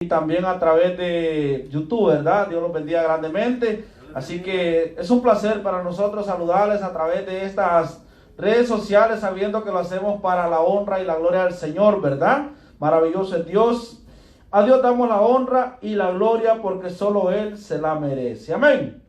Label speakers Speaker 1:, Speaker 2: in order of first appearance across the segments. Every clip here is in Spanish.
Speaker 1: y también a través de YouTube, ¿verdad? Dios los bendiga grandemente. Así que es un placer para nosotros saludarles a través de estas redes sociales, sabiendo que lo hacemos para la honra y la gloria del Señor, ¿verdad? Maravilloso es Dios. A Dios damos la honra y la gloria porque solo Él se la merece. Amén.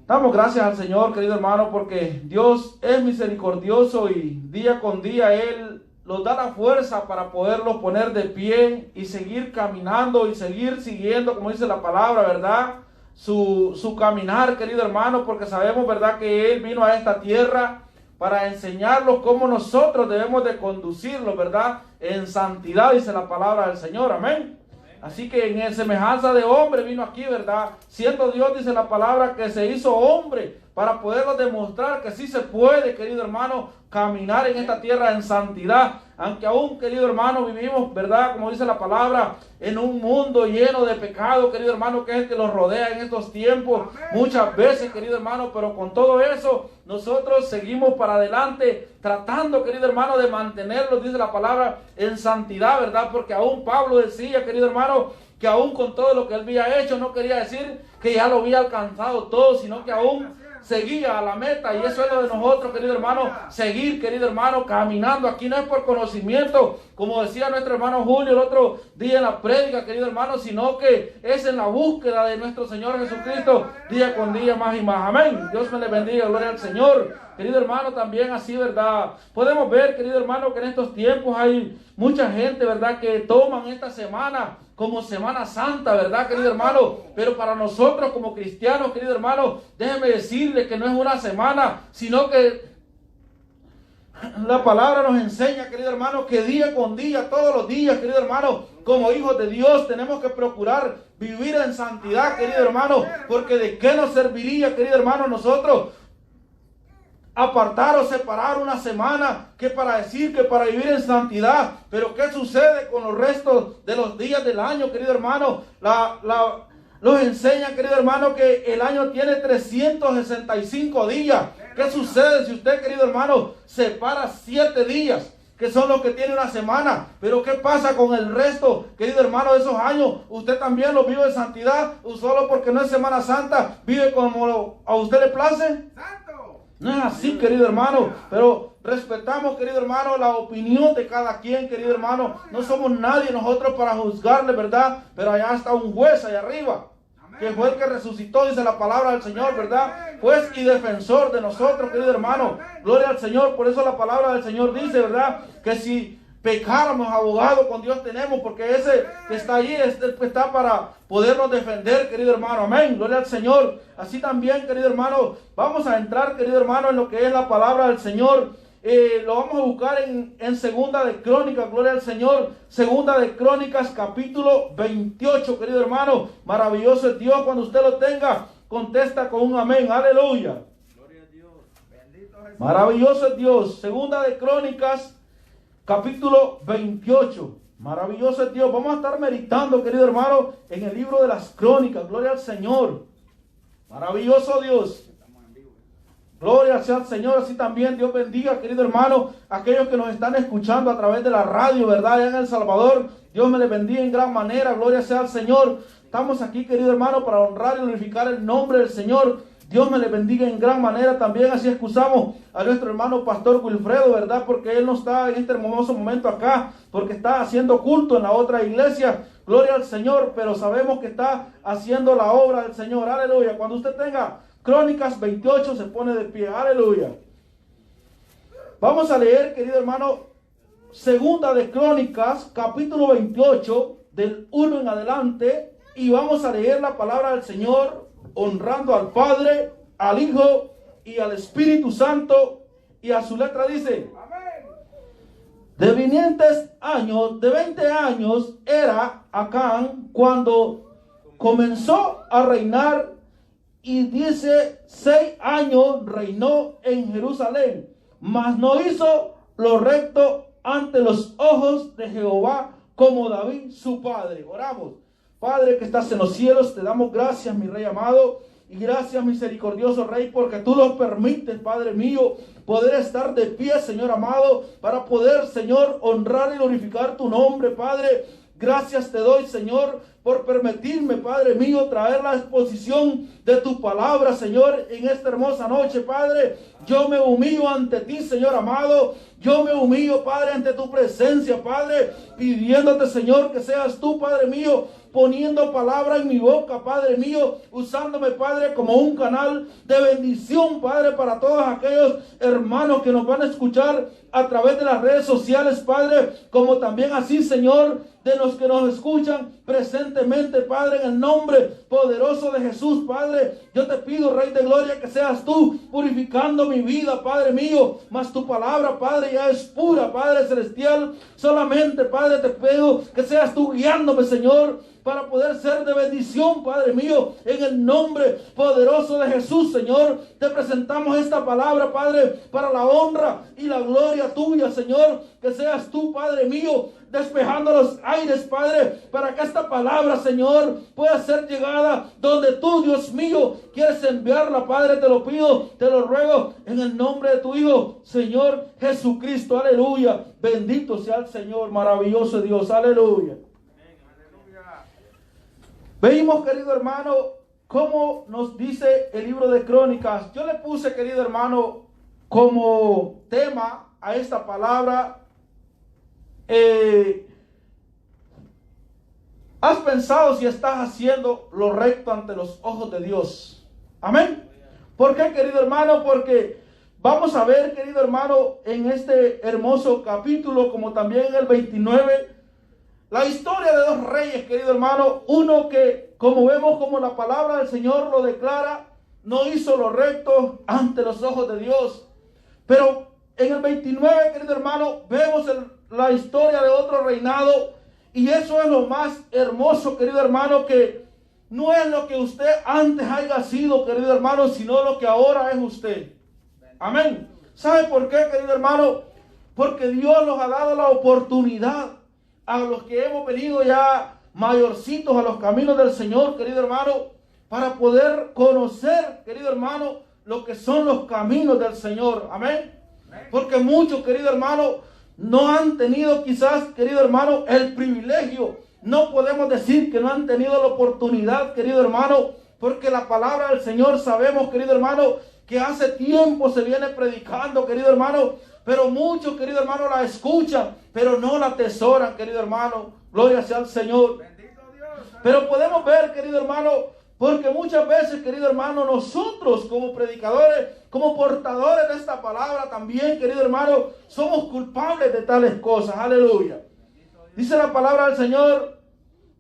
Speaker 1: Damos gracias al Señor, querido hermano, porque Dios es misericordioso y día con día Él nos da la fuerza para poderlos poner de pie y seguir caminando y seguir siguiendo, como dice la palabra, ¿verdad? Su caminar, querido hermano, porque sabemos, ¿verdad?, que Él vino a esta tierra para enseñarlos cómo nosotros debemos de conducirlos, ¿verdad?, en santidad, dice la palabra del Señor, amén. Así que en semejanza de hombre vino aquí, ¿verdad? Siendo Dios, dice la palabra, que se hizo hombre para poderlo demostrar que sí se puede, querido hermano, caminar en esta tierra en santidad. Aunque aún, querido hermano, vivimos, ¿verdad?, como dice la palabra, en un mundo lleno de pecado, querido hermano, que es el que los rodea en estos tiempos. Muchas veces, querido hermano, pero con todo eso, nosotros seguimos para adelante, tratando, querido hermano, de mantenerlos, dice la palabra, en santidad, ¿verdad? Porque aún Pablo decía, querido hermano, que aún con todo lo que él había hecho, no quería decir que ya lo había alcanzado todo, sino que aún seguía a la meta. Y eso es lo de nosotros, querido hermano, seguir, querido hermano, caminando. Aquí no es por conocimiento, como decía nuestro hermano Julio el otro día en la prédica, querido hermano, sino que es en la búsqueda de nuestro Señor Jesucristo, día con día, más y más. Amén. Dios me le bendiga, gloria al Señor. Querido hermano, también así, ¿verdad? Podemos ver, querido hermano, que en estos tiempos hay mucha gente, ¿verdad?, que toman esta semana como Semana Santa, ¿verdad, querido hermano? Pero para nosotros como cristianos, querido hermano, déjeme decirle que no es una semana, sino que la palabra nos enseña, querido hermano, que día con día, todos los días, querido hermano, como hijos de Dios, tenemos que procurar vivir en santidad, querido hermano, porque ¿de qué nos serviría, querido hermano, nosotros apartar o separar una semana que para decir que para vivir en santidad? Pero ¿qué sucede con los restos de los días del año, querido hermano? Nos enseña, querido hermano, que el año tiene 365 días. ¿Qué sucede si usted, querido hermano, separa 7 días, que son los que tiene una semana? Pero ¿qué pasa con el resto, querido hermano, de esos años? ¿Usted también lo vive en santidad o solo porque no es Semana Santa vive como a usted le place? No es así, querido hermano, pero respetamos, querido hermano, la opinión de cada quien, querido hermano. No somos nadie nosotros para juzgarle, ¿verdad? Pero allá está un juez allá arriba, que fue el que resucitó, dice la palabra del Señor, ¿verdad? Juez y defensor de nosotros, querido hermano. Gloria al Señor. Por eso la palabra del Señor dice, ¿verdad?, que si pecáramos, abogado con Dios tenemos, porque ese que está allí está para podernos defender, querido hermano. Amén. Gloria al Señor. Así también, querido hermano, vamos a entrar, querido hermano, en lo que es la palabra del Señor. Lo vamos a buscar en Segunda de Crónicas, gloria al Señor. Segunda de Crónicas, capítulo 28, querido hermano. Maravilloso es Dios. Cuando usted lo tenga, contesta con un amén. Aleluya.
Speaker 2: Gloria a Dios. Bendito Jesús.
Speaker 1: Maravilloso es Dios. Segunda de Crónicas, capítulo 28. Maravilloso es Dios. Vamos a estar meditando, querido hermano, en el libro de las Crónicas. Gloria al Señor. Maravilloso Dios. Gloria sea al Señor. Así también Dios bendiga, querido hermano, aquellos que nos están escuchando a través de la radio, ¿verdad?, allá en El Salvador. Dios me les bendiga en gran manera. Gloria sea al Señor. Estamos aquí, querido hermano, para honrar y glorificar el nombre del Señor. Dios me le bendiga en gran manera también. Así excusamos a nuestro hermano pastor Wilfredo, ¿verdad?, porque él no está en este hermoso momento acá, porque está haciendo culto en la otra iglesia. Gloria al Señor, pero sabemos que está haciendo la obra del Señor. Aleluya. Cuando usted tenga Crónicas 28, se pone de pie. Aleluya. Vamos a leer, querido hermano, Segunda de Crónicas, capítulo 28, del 1 en adelante, y vamos a leer la palabra del Señor, honrando al Padre, al Hijo y al Espíritu Santo. Y a su letra dice: de 20 años era Acán cuando comenzó a reinar, y dice 6 años reinó en Jerusalén, mas no hizo lo recto ante los ojos de Jehová como David su padre. Oramos. Padre que estás en los cielos, te damos gracias, mi Rey amado, y gracias, misericordioso Rey, porque tú nos permites, Padre mío, poder estar de pie, Señor amado, para poder, Señor, honrar y glorificar tu nombre, Padre. Gracias te doy, Señor, por permitirme, Padre mío, traer la exposición de tu palabra, Señor, en esta hermosa noche, Padre. Yo me humillo ante ti, Señor amado. Yo me humillo, Padre, ante tu presencia, Padre, pidiéndote, Señor, que seas tú, Padre mío, poniendo palabra en mi boca, Padre mío, usándome, Padre, como un canal de bendición, Padre, para todos aquellos hermanos que nos van a escuchar a través de las redes sociales, Padre, como también así, Señor, de los que nos escuchan presentemente, Padre, en el nombre poderoso de Jesús, Padre. Yo te pido, Rey de Gloria, que seas tú purificando mi vida, Padre mío, mas tu palabra, Padre, ya es pura, Padre celestial. Solamente, Padre, te pido que seas tú guiándome, Señor, para poder ser de bendición, Padre mío, en el nombre poderoso de Jesús, Señor. Te presentamos esta palabra, Padre, para la honra y la gloria tuya, Señor. Que seas tú, Padre mío, despejando los aires, Padre, para que esta palabra, Señor, pueda ser llegada donde tú, Dios mío, quieres enviarla, Padre. Te lo pido, te lo ruego, en el nombre de tu Hijo, Señor Jesucristo. Aleluya. Bendito sea el Señor, maravilloso Dios. Aleluya. Veimos, querido hermano, cómo nos dice el libro de Crónicas. Yo le puse, querido hermano, como tema a esta palabra, ¿has pensado si estás haciendo lo recto ante los ojos de Dios? Amén. ¿Por qué, querido hermano? Porque vamos a ver, querido hermano, en este hermoso capítulo, como también en el 29, la historia de dos reyes, querido hermano. Uno que, como vemos, como la palabra del Señor lo declara, no hizo lo recto ante los ojos de Dios. Pero en el 29, querido hermano, vemos la historia de otro reinado. Y eso es lo más hermoso, querido hermano, que no es lo que usted antes haya sido, querido hermano, sino lo que ahora es usted. Amén. ¿Sabe por qué, querido hermano? Porque Dios nos ha dado la oportunidad a los que hemos venido ya mayorcitos a los caminos del Señor, querido hermano, para poder conocer, querido hermano, lo que son los caminos del Señor. Amén. Porque muchos, querido hermano, no han tenido quizás, querido hermano, el privilegio. No podemos decir que no han tenido la oportunidad, querido hermano, porque la palabra del Señor sabemos, querido hermano, que hace tiempo se viene predicando, querido hermano, pero muchos, querido hermano, la escuchan, pero no la atesoran, querido hermano. Gloria sea al Señor.
Speaker 2: Bendito Dios.
Speaker 1: Pero podemos ver, querido hermano, porque muchas veces, querido hermano, nosotros como predicadores, como portadores de esta palabra también, querido hermano, somos culpables de tales cosas. Aleluya. Dice la palabra del Señor,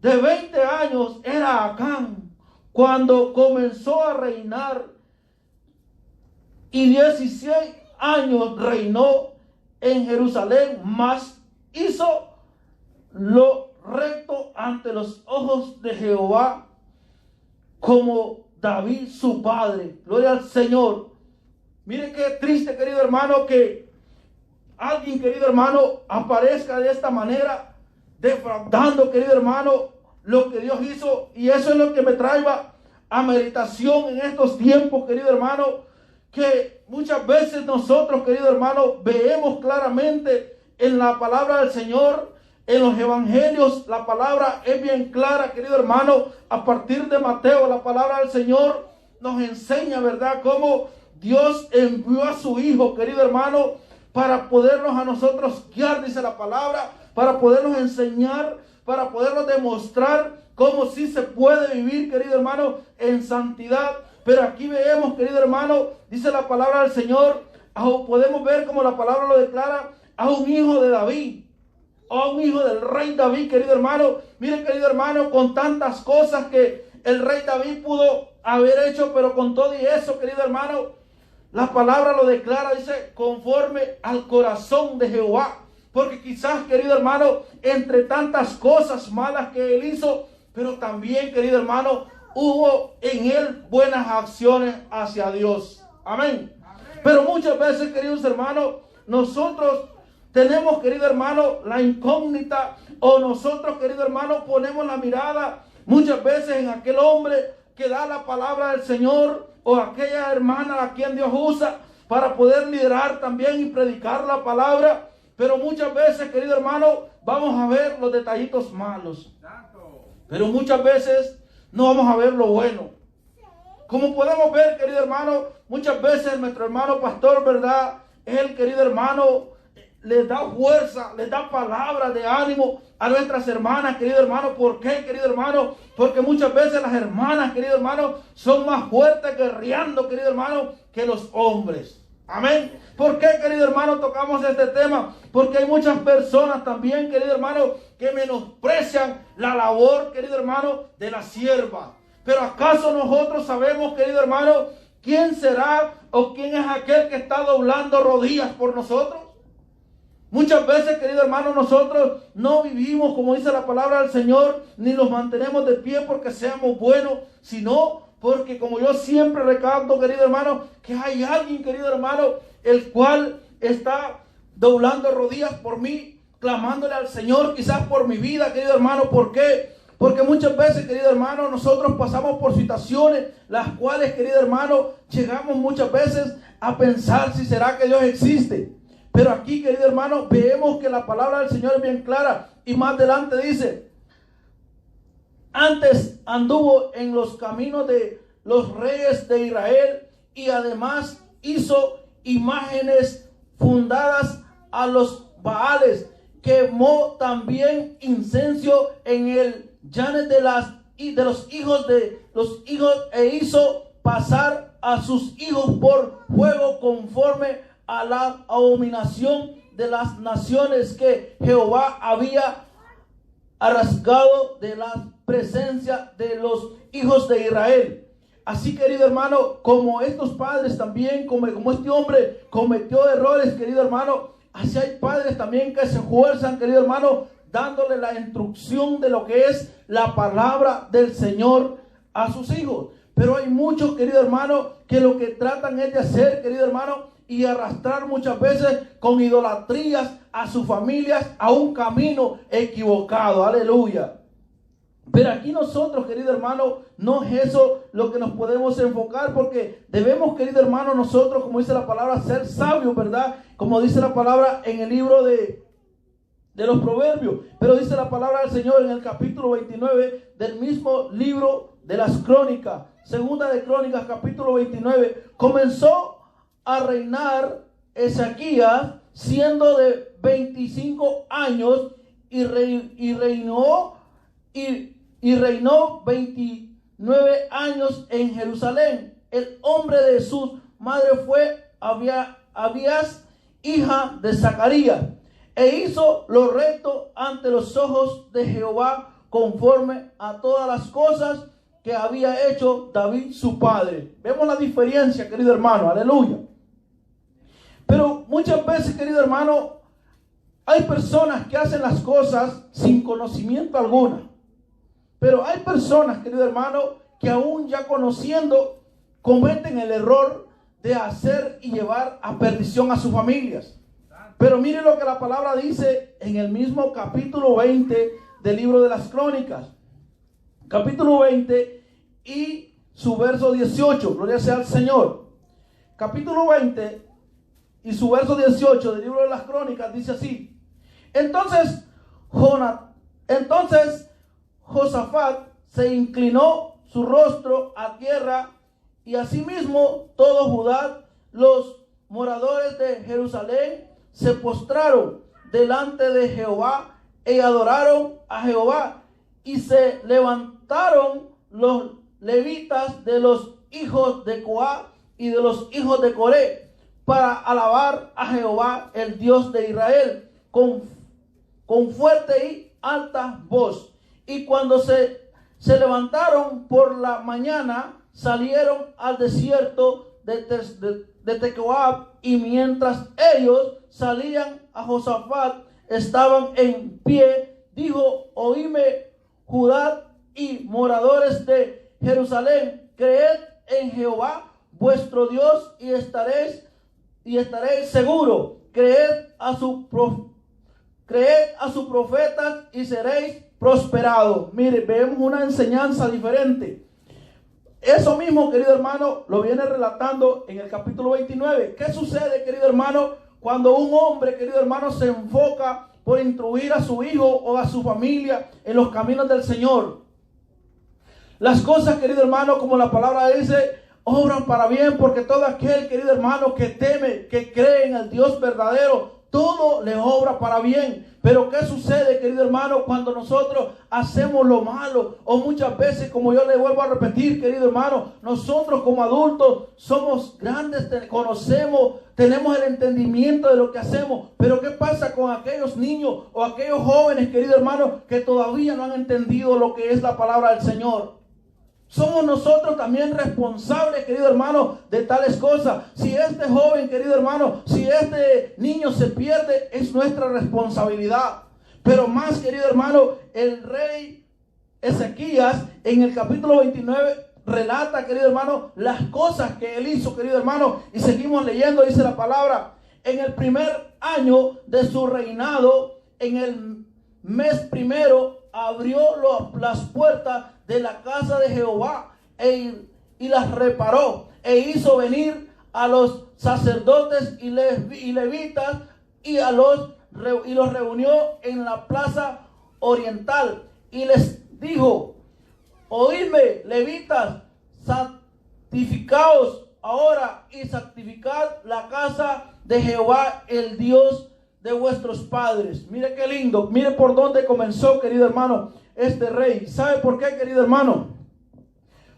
Speaker 1: de 20 años era Acán cuando comenzó a reinar, y 16 años reinó en Jerusalén, mas hizo lo recto ante los ojos de Jehová, como David su padre. Gloria al Señor. Mire qué triste, querido hermano, que alguien, querido hermano, aparezca de esta manera, defraudando, querido hermano, lo que Dios hizo. Y eso es lo que me trae a meditación en estos tiempos, querido hermano, que muchas veces nosotros, querido hermano, vemos claramente en la palabra del Señor, en los evangelios, la palabra es bien clara, querido hermano. A partir de Mateo, la palabra del Señor nos enseña, ¿verdad?, cómo Dios envió a su Hijo, querido hermano, para podernos a nosotros guiar, dice la palabra, para podernos enseñar, para podernos demostrar cómo sí se puede vivir, querido hermano, en santidad. Pero aquí vemos, querido hermano, dice la palabra del Señor, podemos ver como la palabra lo declara, a un hijo de David, a un hijo del rey David, querido hermano. Miren, querido hermano, con tantas cosas que el rey David pudo haber hecho, pero con todo y eso, querido hermano, la palabra lo declara, dice, conforme al corazón de Jehová. Porque quizás, querido hermano, entre tantas cosas malas que él hizo, pero también, querido hermano, hubo en él buenas acciones hacia Dios. Amén. Pero muchas veces, queridos hermanos, nosotros tenemos, querido hermano, la incógnita, o nosotros, querido hermano, ponemos la mirada muchas veces en aquel hombre que da la palabra del Señor, o aquella hermana a quien Dios usa para poder liderar también y predicar la palabra. Pero muchas veces, querido hermano, vamos a ver los detallitos malos. Pero muchas veces no vamos a ver lo bueno. Como podemos ver, querido hermano, muchas veces nuestro hermano pastor, ¿verdad? Él, querido hermano, les da fuerza, les da palabras de ánimo a nuestras hermanas, querido hermano. ¿Por qué, querido hermano? Porque muchas veces las hermanas, querido hermano, son más fuertes guerreando, querido hermano, que los hombres. Amén. ¿Por qué, querido hermano, tocamos este tema? Porque hay muchas personas también, querido hermano, que menosprecian la labor, querido hermano, de la sierva. Pero ¿acaso nosotros sabemos, querido hermano, quién será o quién es aquel que está doblando rodillas por nosotros? Muchas veces, querido hermano, nosotros no vivimos, como dice la palabra del Señor, ni los mantenemos de pie porque seamos buenos, sino porque, como yo siempre recalco, querido hermano, que hay alguien, querido hermano, el cual está doblando rodillas por mí, clamándole al Señor, quizás por mi vida, querido hermano. ¿Por qué? Porque muchas veces, querido hermano, nosotros pasamos por situaciones las cuales, querido hermano, llegamos muchas veces a pensar si será que Dios existe. Pero aquí, querido hermano, vemos que la palabra del Señor es bien clara. Y más adelante dice: antes anduvo en los caminos de los reyes de Israel, y además hizo imágenes fundadas a los Baales. Quemó también incenso en el llanes de los hijos e hizo pasar a sus hijos por fuego conforme a la abominación de las naciones que Jehová había arrastrado de la presencia de los hijos de Israel. Así, querido hermano, como estos padres también, como este hombre cometió errores, querido hermano, así hay padres también que se esfuerzan, querido hermano, dándole la instrucción de lo que es la palabra del Señor a sus hijos. Pero hay muchos, querido hermano, que lo que tratan es de hacer, querido hermano, y arrastrar muchas veces con idolatrías a sus familias a un camino equivocado. Aleluya. Pero aquí nosotros, querido hermano, no es eso lo que nos podemos enfocar, porque debemos, querido hermano, nosotros, como dice la palabra, ser sabios, ¿verdad? Como dice la palabra en el libro de los Proverbios. Pero dice la palabra del Señor en el capítulo 29 del mismo libro de las Crónicas. Segunda de Crónicas, capítulo 29. Comenzó a reinar Ezequías siendo de 25 años y reinó 29 años en Jerusalén. El nombre de su madre fue Abías, hija de Zacarías, e hizo lo recto ante los ojos de Jehová conforme a todas las cosas que había hecho David su padre. Vemos la diferencia, querido hermano, aleluya. Pero muchas veces, querido hermano, hay personas que hacen las cosas sin conocimiento alguna. Pero hay personas, querido hermano, que aún ya conociendo, cometen el error de hacer y llevar a perdición a sus familias. Pero miren lo que la palabra dice en el mismo capítulo 20 del libro de las Crónicas. Capítulo 20 y su verso 18. Gloria sea al Señor. Capítulo 20 y su verso 18 del libro de las Crónicas dice así: Entonces Josafat se inclinó su rostro a tierra, y asimismo todo Judá, los moradores de Jerusalén, se postraron delante de Jehová y adoraron a Jehová. Y se levantaron los levitas de los hijos de Coat y de los hijos de Coré para alabar a Jehová, el Dios de Israel, con fuerte y alta voz. Y cuando se levantaron por la mañana, salieron al desierto de Tecoab, y mientras ellos salían a Josafat, estaban en pie, dijo: Oíme, Judá y moradores de Jerusalén, creed en Jehová vuestro Dios y estaréis seguros. Creed a sus profetas y seréis prosperados. Mire, vemos una enseñanza diferente. Eso mismo, querido hermano, lo viene relatando en el capítulo 29. ¿Qué sucede, querido hermano, cuando un hombre, querido hermano, se enfoca por instruir a su hijo o a su familia en los caminos del Señor. Las cosas, querido hermano, como la palabra dice, obran para bien, porque todo aquel, querido hermano, que teme, que cree en el Dios verdadero, todo le obra para bien. Pero ¿qué sucede, querido hermano, cuando nosotros hacemos lo malo? O muchas veces, como yo le vuelvo a repetir, querido hermano, nosotros como adultos somos grandes, conocemos, tenemos el entendimiento de lo que hacemos. Pero ¿qué pasa con aquellos niños o aquellos jóvenes, querido hermano, que todavía no han entendido lo que es la palabra del Señor? Somos nosotros también responsables, querido hermano, de tales cosas. Si este joven, querido hermano, si este niño se pierde, es nuestra responsabilidad. Pero más, querido hermano, el rey Ezequías en el capítulo 29 relata, querido hermano, las cosas que él hizo, querido hermano. Y seguimos leyendo, dice la palabra: en el primer año de su reinado, en el mes primero, abrió las puertas de la casa de Jehová y las reparó, e hizo venir a los sacerdotes y levitas y los reunió en la plaza oriental y les dijo: oídme, levitas, santificaos ahora y santificad la casa de Jehová, el Dios de vuestros padres. Mire qué lindo, mire por dónde comenzó, querido hermano, este rey. ¿Sabe por qué, querido hermano?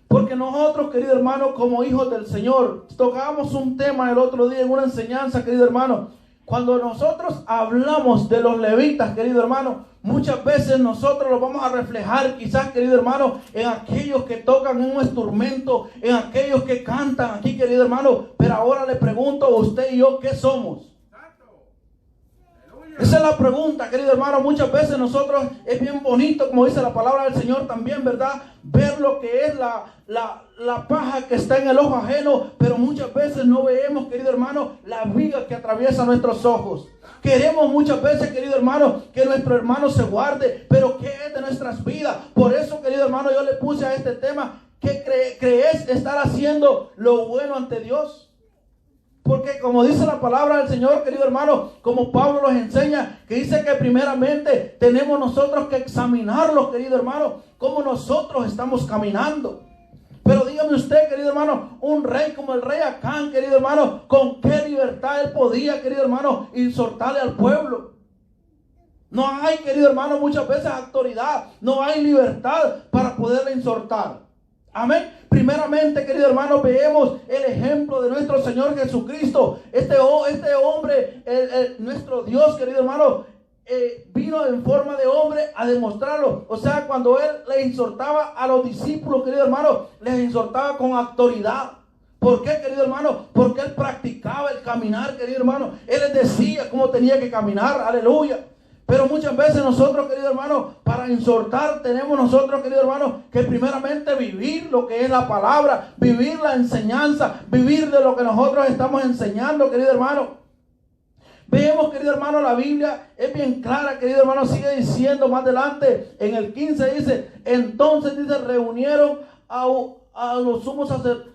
Speaker 1: Porque nosotros, querido hermano, como hijos del Señor, tocábamos un tema el otro día en una enseñanza, querido hermano. Cuando nosotros hablamos de los levitas, querido hermano, muchas veces nosotros lo vamos a reflejar, quizás, querido hermano, en aquellos que tocan un instrumento, en aquellos que cantan aquí, querido hermano. Pero ahora le pregunto a usted y yo, ¿qué somos? Esa es la pregunta, querido hermano. Muchas veces nosotros, es bien bonito, como dice la palabra del Señor también, ¿verdad? Ver lo que es la paja que está en el ojo ajeno, pero muchas veces no vemos, querido hermano, la viga que atraviesa nuestros ojos. Queremos muchas veces, querido hermano, que nuestro hermano se guarde, pero ¿qué es de nuestras vidas? Por eso, querido hermano, yo le puse a este tema: ¿qué crees estar haciendo lo bueno ante Dios? Porque como dice la palabra del Señor, querido hermano, como Pablo nos enseña, que dice que primeramente tenemos nosotros que examinarlo, querido hermano, cómo nosotros estamos caminando. Pero dígame usted, querido hermano, un rey como el rey Acán, querido hermano, ¿con qué libertad él podía, querido hermano, exhortarle al pueblo? No hay, querido hermano, muchas veces autoridad, no hay libertad para poderle exhortar. Amén. Primeramente, querido hermano, vemos el ejemplo de nuestro Señor Jesucristo. Este hombre, nuestro Dios, querido hermano, vino en forma de hombre a demostrarlo. O sea, cuando él le exhortaba a los discípulos, querido hermano, les exhortaba con autoridad. ¿Por qué, querido hermano? Porque él practicaba el caminar, querido hermano. Él les decía cómo tenía que caminar. Aleluya. Pero muchas veces nosotros, querido hermano, para exhortar tenemos nosotros, querido hermano, que primeramente vivir lo que es la palabra, vivir la enseñanza, vivir de lo que nosotros estamos enseñando, querido hermano. Vemos, querido hermano, la Biblia es bien clara, querido hermano, sigue diciendo más adelante, en el 15 dice: entonces dice, reunieron a los sumos sacerdotes.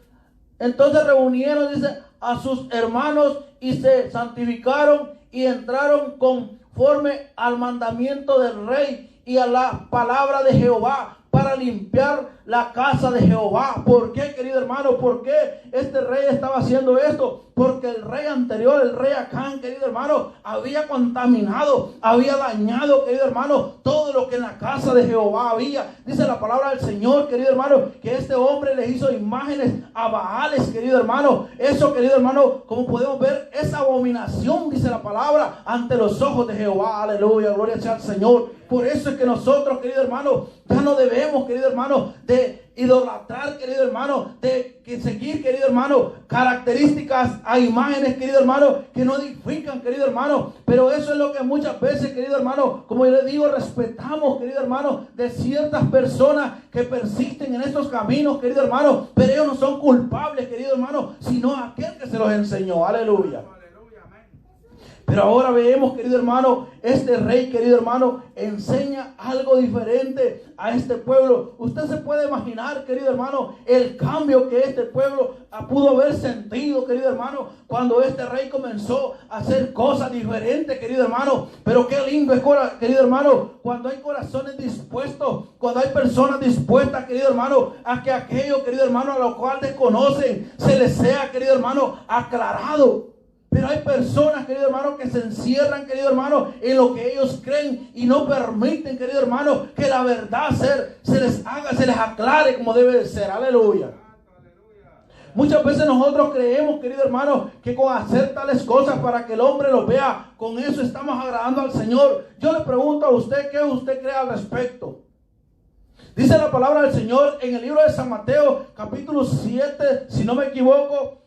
Speaker 1: Entonces reunieron, dice, a sus hermanos y se santificaron y entraron conforme al mandamiento del rey y a la palabra de Jehová para limpiar la casa de Jehová. ¿Por qué, querido hermano? ¿Por qué este rey estaba haciendo esto? Porque el rey anterior, el rey Acán, querido hermano, había contaminado, había dañado, querido hermano, todo lo que en la casa de Jehová había. Dice la palabra del Señor, querido hermano, que este hombre le hizo imágenes a Baales, querido hermano. Eso, querido hermano, como podemos ver, es abominación, dice la palabra, ante los ojos de Jehová. Aleluya, gloria sea al Señor. Por eso es que nosotros, querido hermano, ya no debemos, querido hermano, de idolatrar, querido hermano, de seguir, querido hermano, características a imágenes, querido hermano, que no edifican, querido hermano. Pero eso es lo que muchas veces, querido hermano, como yo le digo, respetamos, querido hermano, de ciertas personas que persisten en estos caminos, querido hermano, pero ellos no son culpables, querido hermano, sino aquel que se los enseñó. Aleluya. Pero ahora vemos, querido hermano, este rey, querido hermano, enseña algo diferente a este pueblo. Usted se puede imaginar, querido hermano, el cambio que este pueblo pudo haber sentido, querido hermano, cuando este rey comenzó a hacer cosas diferentes, querido hermano. Pero qué lindo es, querido hermano, cuando hay corazones dispuestos, cuando hay personas dispuestas, querido hermano, a que aquello, querido hermano, a lo cual desconocen, se les sea, querido hermano, aclarado. Pero hay personas, querido hermano, que se encierran, querido hermano, en lo que ellos creen y no permiten, querido hermano, que la verdad se les aclare como debe de ser. Aleluya. Muchas veces nosotros creemos, querido hermano, que con hacer tales cosas para que el hombre lo vea, con eso estamos agradando al Señor. Yo le pregunto a usted, ¿qué usted cree al respecto? Dice la palabra del Señor en el libro de San Mateo, capítulo 7, si no me equivoco.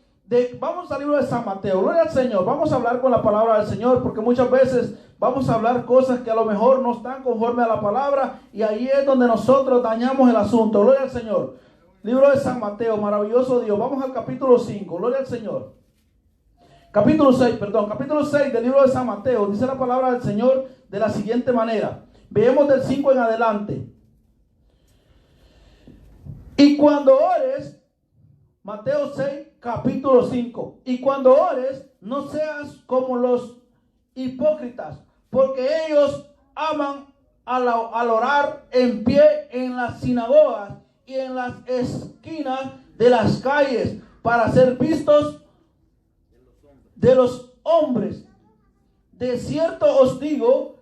Speaker 1: Vamos al libro de San Mateo, gloria al Señor. Vamos a hablar con la palabra del Señor, porque muchas veces vamos a hablar cosas que a lo mejor no están conforme a la palabra, y ahí es donde nosotros dañamos el asunto. Gloria al Señor. Libro de San Mateo, maravilloso Dios. Vamos al capítulo 5, gloria al Señor. Capítulo 6 del libro de San Mateo. Dice la palabra del Señor de la siguiente manera. Veamos del 5 en adelante. Y cuando ores, Mateo 6, capítulo 5. Y cuando ores, no seas como los hipócritas, porque ellos aman al orar en pie en las sinagogas y en las esquinas de las calles, para ser vistos de los hombres. De cierto os digo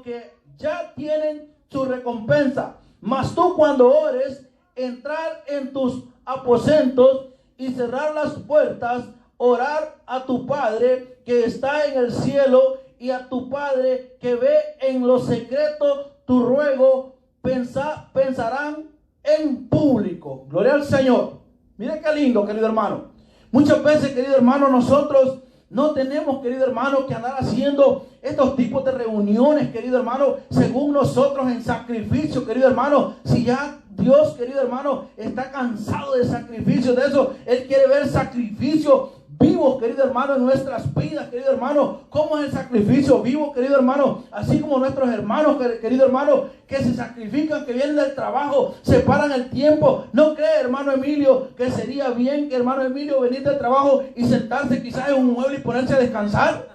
Speaker 1: que ya tienen su recompensa. Mas tú, cuando ores, entrar en tus aposentos y cerrar las puertas, orar a tu Padre que está en el cielo, y a tu Padre que ve en lo secreto tu ruego pensarán en público. Gloria al Señor. Mire qué lindo, querido hermano. Muchas veces, querido hermano, nosotros no tenemos, querido hermano, que andar haciendo estos tipos de reuniones, querido hermano, según nosotros en sacrificio, querido hermano. Si ya Dios, querido hermano, está cansado de sacrificios, de eso, Él quiere ver sacrificios vivos, querido hermano, en nuestras vidas, querido hermano. ¿Cómo es el sacrificio vivo, querido hermano? Así como nuestros hermanos, querido hermano, que se sacrifican, que vienen del trabajo, se paran el tiempo. ¿No cree, hermano Emilio, que sería bien que, hermano Emilio, venir del trabajo y sentarse quizás en un mueble y ponerse a descansar?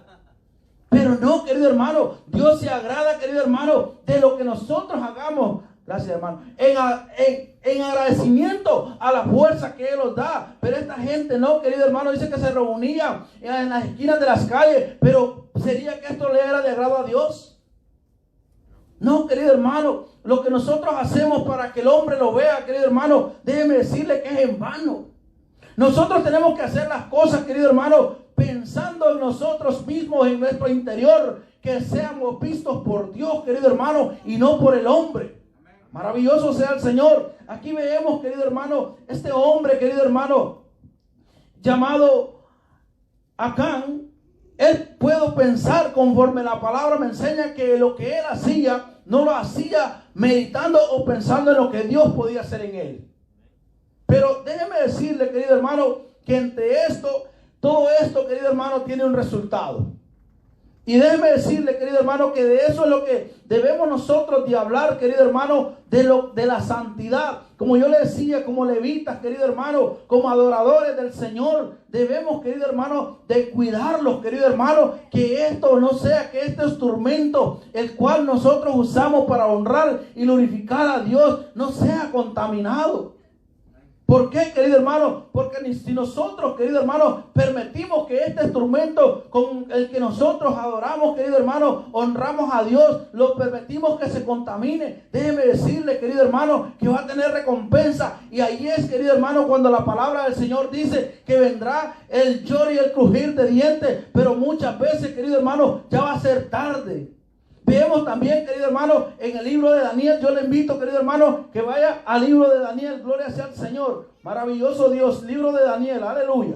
Speaker 1: Pero no, querido hermano, Dios se agrada, querido hermano, de lo que nosotros hagamos. Gracias, hermano. En agradecimiento a la fuerza que Él nos da. Pero esta gente no, querido hermano, dice que se reunía en las esquinas de las calles. Pero ¿sería que esto le era de agrado a Dios? No, querido hermano. Lo que nosotros hacemos para que el hombre lo vea, querido hermano, déjeme decirle que es en vano. Nosotros tenemos que hacer las cosas, querido hermano, pensando en nosotros mismos, en nuestro interior, que seamos vistos por Dios, querido hermano, y no por el hombre. Maravilloso sea el Señor. Aquí vemos, querido hermano, este hombre, querido hermano, llamado Acán. Él puedo pensar conforme la palabra me enseña que lo que él hacía, no lo hacía meditando o pensando en lo que Dios podía hacer en él. Pero déjeme decirle, querido hermano, que entre esto, todo esto, querido hermano, tiene un resultado. Y déjeme decirle, querido hermano, que de eso es lo que debemos nosotros de hablar, querido hermano, de la santidad. Como yo le decía, como levitas, querido hermano, como adoradores del Señor, debemos, querido hermano, de cuidarlos, querido hermano, que esto no sea, que este instrumento, el cual nosotros usamos para honrar y glorificar a Dios, no sea contaminado. ¿Por qué, querido hermano? Porque si nosotros, querido hermano, permitimos que este instrumento con el que nosotros adoramos, querido hermano, honramos a Dios, lo permitimos que se contamine, déjeme decirle, querido hermano, que va a tener recompensa. Y ahí es, querido hermano, cuando la palabra del Señor dice que vendrá el lloro y el crujir de dientes. Pero muchas veces, querido hermano, ya va a ser tarde. Vemos también, querido hermano, en el libro de Daniel. Yo le invito, querido hermano, que vaya al libro de Daniel. Gloria sea al Señor. Maravilloso Dios. Libro de Daniel. Aleluya.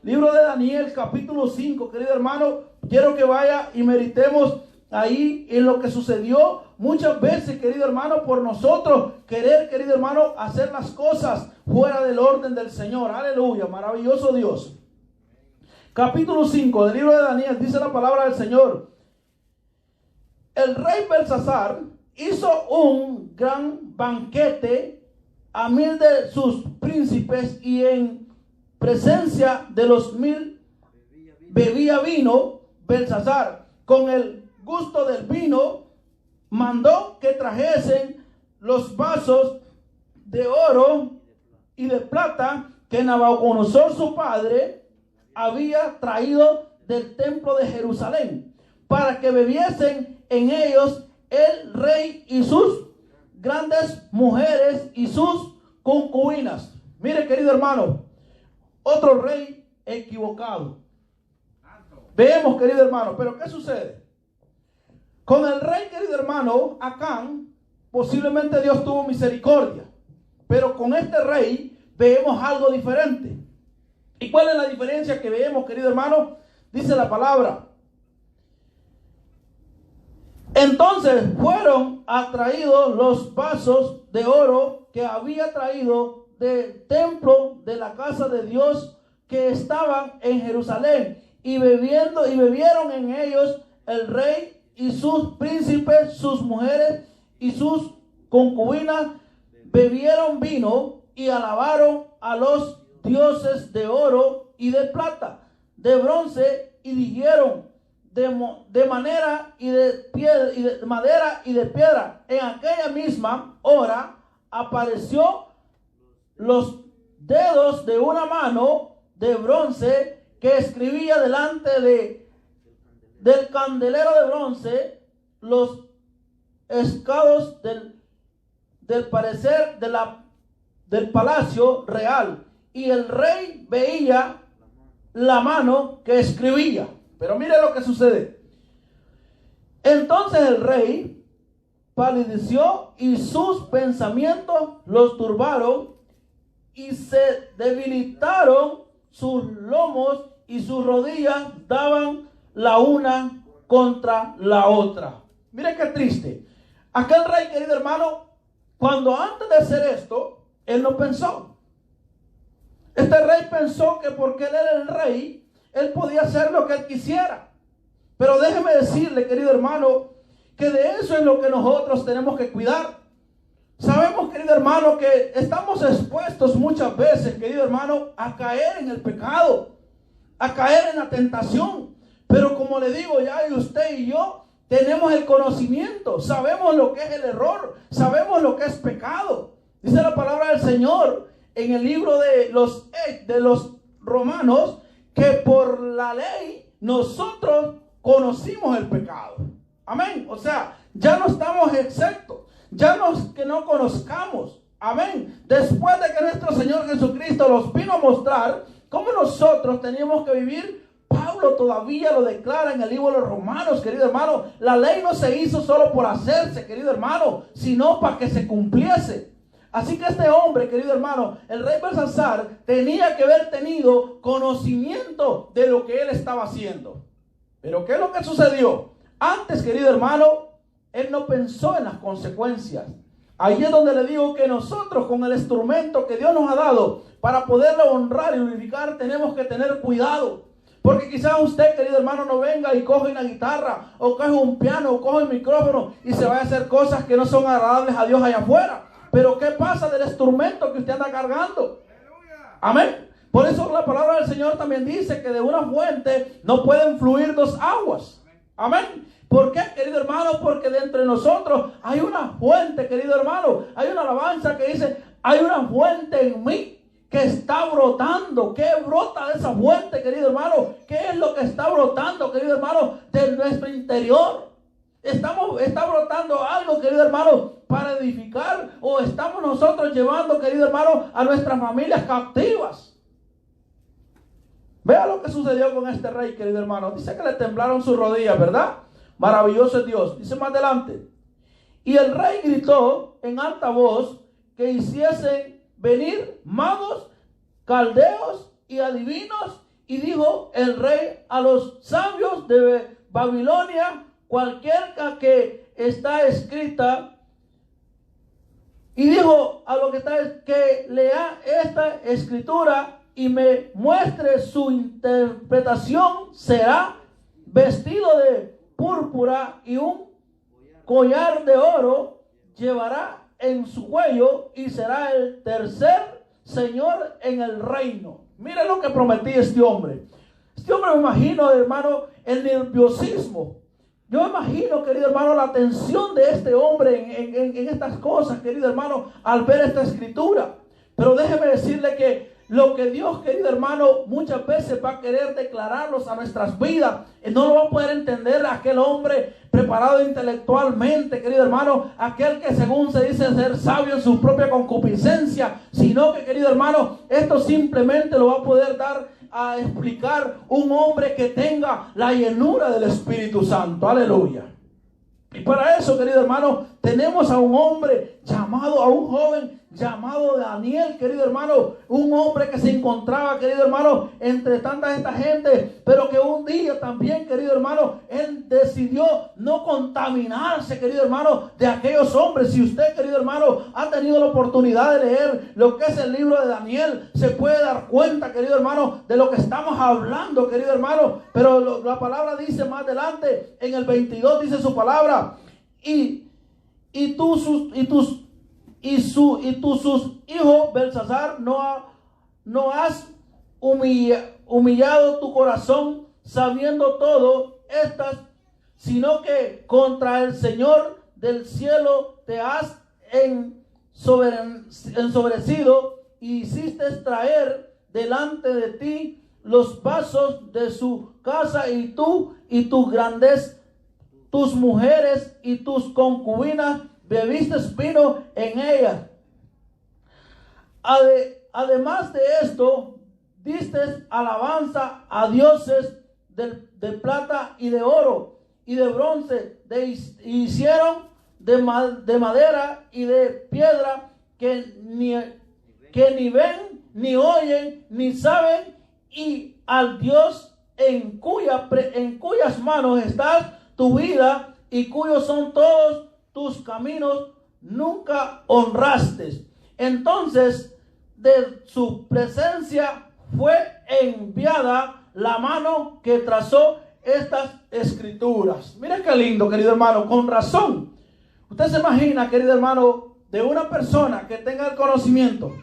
Speaker 1: Libro de Daniel, capítulo 5. Querido hermano, quiero que vaya y meditemos ahí en lo que sucedió muchas veces, querido hermano, por nosotros querer, querido hermano, hacer las cosas fuera del orden del Señor. Aleluya. Maravilloso Dios. capítulo 5 del libro de Daniel, dice la palabra del Señor. El rey Belsasar hizo un gran banquete a 1000 de sus príncipes y en presencia de los 1000 bebía vino. Belsasar, con el gusto del vino, mandó que trajesen los vasos de oro y de plata que Nabucodonosor su padre había traído del templo de Jerusalén, para que bebiesen en ellos el rey y sus grandes mujeres y sus concubinas. Mire, querido hermano, otro rey equivocado. Vemos, querido hermano, pero ¿qué sucede? Con el rey, querido hermano, Acán, posiblemente Dios tuvo misericordia, pero con este rey vemos algo diferente. ¿Y cuál es la diferencia que vemos, querido hermano? Dice la palabra: entonces fueron atraídos los vasos de oro que había traído del templo de la casa de Dios que estaban en Jerusalén, y bebieron en ellos el rey y sus príncipes, sus mujeres y sus concubinas. Bebieron vino y alabaron a los dioses de oro y de plata, de bronce, y dijeron: de manera y de piedra, y de madera y de piedra. En aquella misma hora apareció los dedos de una mano de bronce que escribía delante del candelero de bronce los escados del parecer del palacio real, y el rey veía la mano que escribía. Pero mire lo que sucede. Entonces el rey palideció y sus pensamientos los turbaron, y se debilitaron sus lomos y sus rodillas daban la una contra la otra. Mire qué triste. Aquel rey, querido hermano, cuando antes de hacer esto, él no pensó. Este rey pensó que porque él era el rey, él podía hacer lo que él quisiera. Pero déjeme decirle, querido hermano, que de eso es lo que nosotros tenemos que cuidar. Sabemos, querido hermano, que estamos expuestos muchas veces, querido hermano, a caer en el pecado, a caer en la tentación. Pero como le digo, ya usted y yo tenemos el conocimiento, sabemos lo que es el error, sabemos lo que es pecado. Dice la palabra del Señor en el libro de los Romanos, que por la ley nosotros conocimos el pecado. Amén. O sea, ya no estamos exentos, ya no es que no conozcamos. Amén. Después de que nuestro Señor Jesucristo nos vino a mostrar cómo nosotros teníamos que vivir, Pablo todavía lo declara en el libro de los Romanos, querido hermano. La ley no se hizo solo por hacerse, querido hermano, sino para que se cumpliese. Así que este hombre, querido hermano, el rey Belsasar, tenía que haber tenido conocimiento de lo que él estaba haciendo. Pero ¿qué es lo que sucedió? Antes, querido hermano, él no pensó en las consecuencias. Ahí es donde le digo que nosotros, con el instrumento que Dios nos ha dado para poderle honrar y glorificar, tenemos que tener cuidado. Porque quizás usted, querido hermano, no venga y coge una guitarra, o coge un piano, o coge un micrófono, y se vaya a hacer cosas que no son agradables a Dios allá afuera. Pero ¿qué pasa del instrumento que usted anda cargando? Amén. Por eso la palabra del Señor también dice que de una fuente no pueden fluir dos aguas. Amén. ¿Por qué, querido hermano? Porque dentro de nosotros hay una fuente, querido hermano. Hay una alabanza que dice: hay una fuente en mí que está brotando. ¿Qué brota de esa fuente, querido hermano? ¿Qué es lo que está brotando, querido hermano, de nuestro interior? ¿Está brotando algo, querido hermano, para edificar? ¿O estamos nosotros llevando, querido hermano, a nuestras familias captivas? Vea lo que sucedió con este rey, querido hermano. Dice que le temblaron sus rodillas, ¿verdad? Maravilloso es Dios. Dice más adelante: y el rey gritó en alta voz que hiciesen venir magos, caldeos y adivinos. Y dijo el rey a los sabios de Babilonia: cualquier que está escrita. Y dijo a lo que está, que lea esta escritura
Speaker 3: y me muestre su interpretación, será vestido de púrpura y un collar de oro llevará en su cuello y será el tercer señor en el reino. Mire lo que prometía este hombre. Este hombre, me imagino, hermano, el nerviosismo. Yo me imagino, querido hermano, la tensión de este hombre en estas cosas, querido hermano, al ver esta escritura. Pero déjeme decirle que lo que Dios, querido hermano, muchas veces va a querer declararlos a nuestras vidas, no lo va a poder entender aquel hombre preparado intelectualmente, querido hermano, aquel que según se dice ser sabio en su propia concupiscencia, sino que, querido hermano, esto simplemente lo va a poder dar a explicar un hombre que tenga la llenura del Espíritu Santo. Aleluya. Y para eso, querido hermano, tenemos a un hombre llamado, a un joven llamado Daniel, querido hermano, un hombre que se encontraba, querido hermano, entre tanta esta gente, pero que un día también, querido hermano, él decidió no contaminarse, querido hermano, de aquellos hombres. Si usted, querido hermano, ha tenido la oportunidad de leer lo que es el libro de Daniel, se puede dar cuenta, querido hermano, de lo que estamos hablando, querido hermano. Pero la palabra dice más adelante, en el 22 dice su palabra, y sus hijos, Belsasar, no has humillado tu corazón sabiendo todo estas, sino que contra el Señor del cielo te has ensoberecido y hiciste traer delante de ti los vasos de su casa, y tú y tus grandes, tus mujeres y tus concubinas bebiste vino en ellas. Además de esto, diste alabanza a dioses de plata y de oro y de bronce, hicieron de madera y de piedra, que ni ven, ni oyen, ni saben, y al Dios en cuyas manos estás tu vida y cuyos son todos tus caminos, nunca honraste. Entonces de su presencia fue enviada la mano que trazó estas escrituras. Mira qué lindo, querido hermano, con razón. Usted se imagina, querido hermano, de una persona que tenga el conocimiento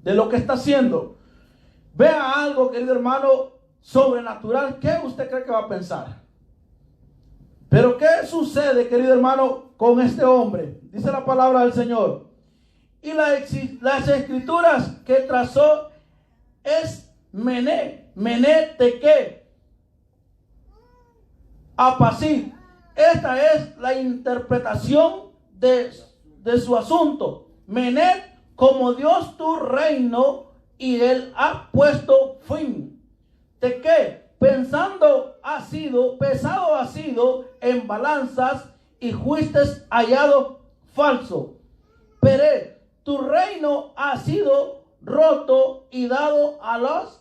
Speaker 3: de lo que está haciendo, vea algo, querido hermano, sobrenatural, ¿qué usted cree que va a pensar? Pero ¿qué sucede, querido hermano, con este hombre? Dice la palabra del Señor. Y las escrituras que trazó es Mené Teque Apasit. Esta es la interpretación de su asunto. Mené, como Dios tu reino, y él ha puesto fin. Teque, pesado ha sido en balanzas, y fuiste hallado falso. Pero tu reino ha sido roto y dado a los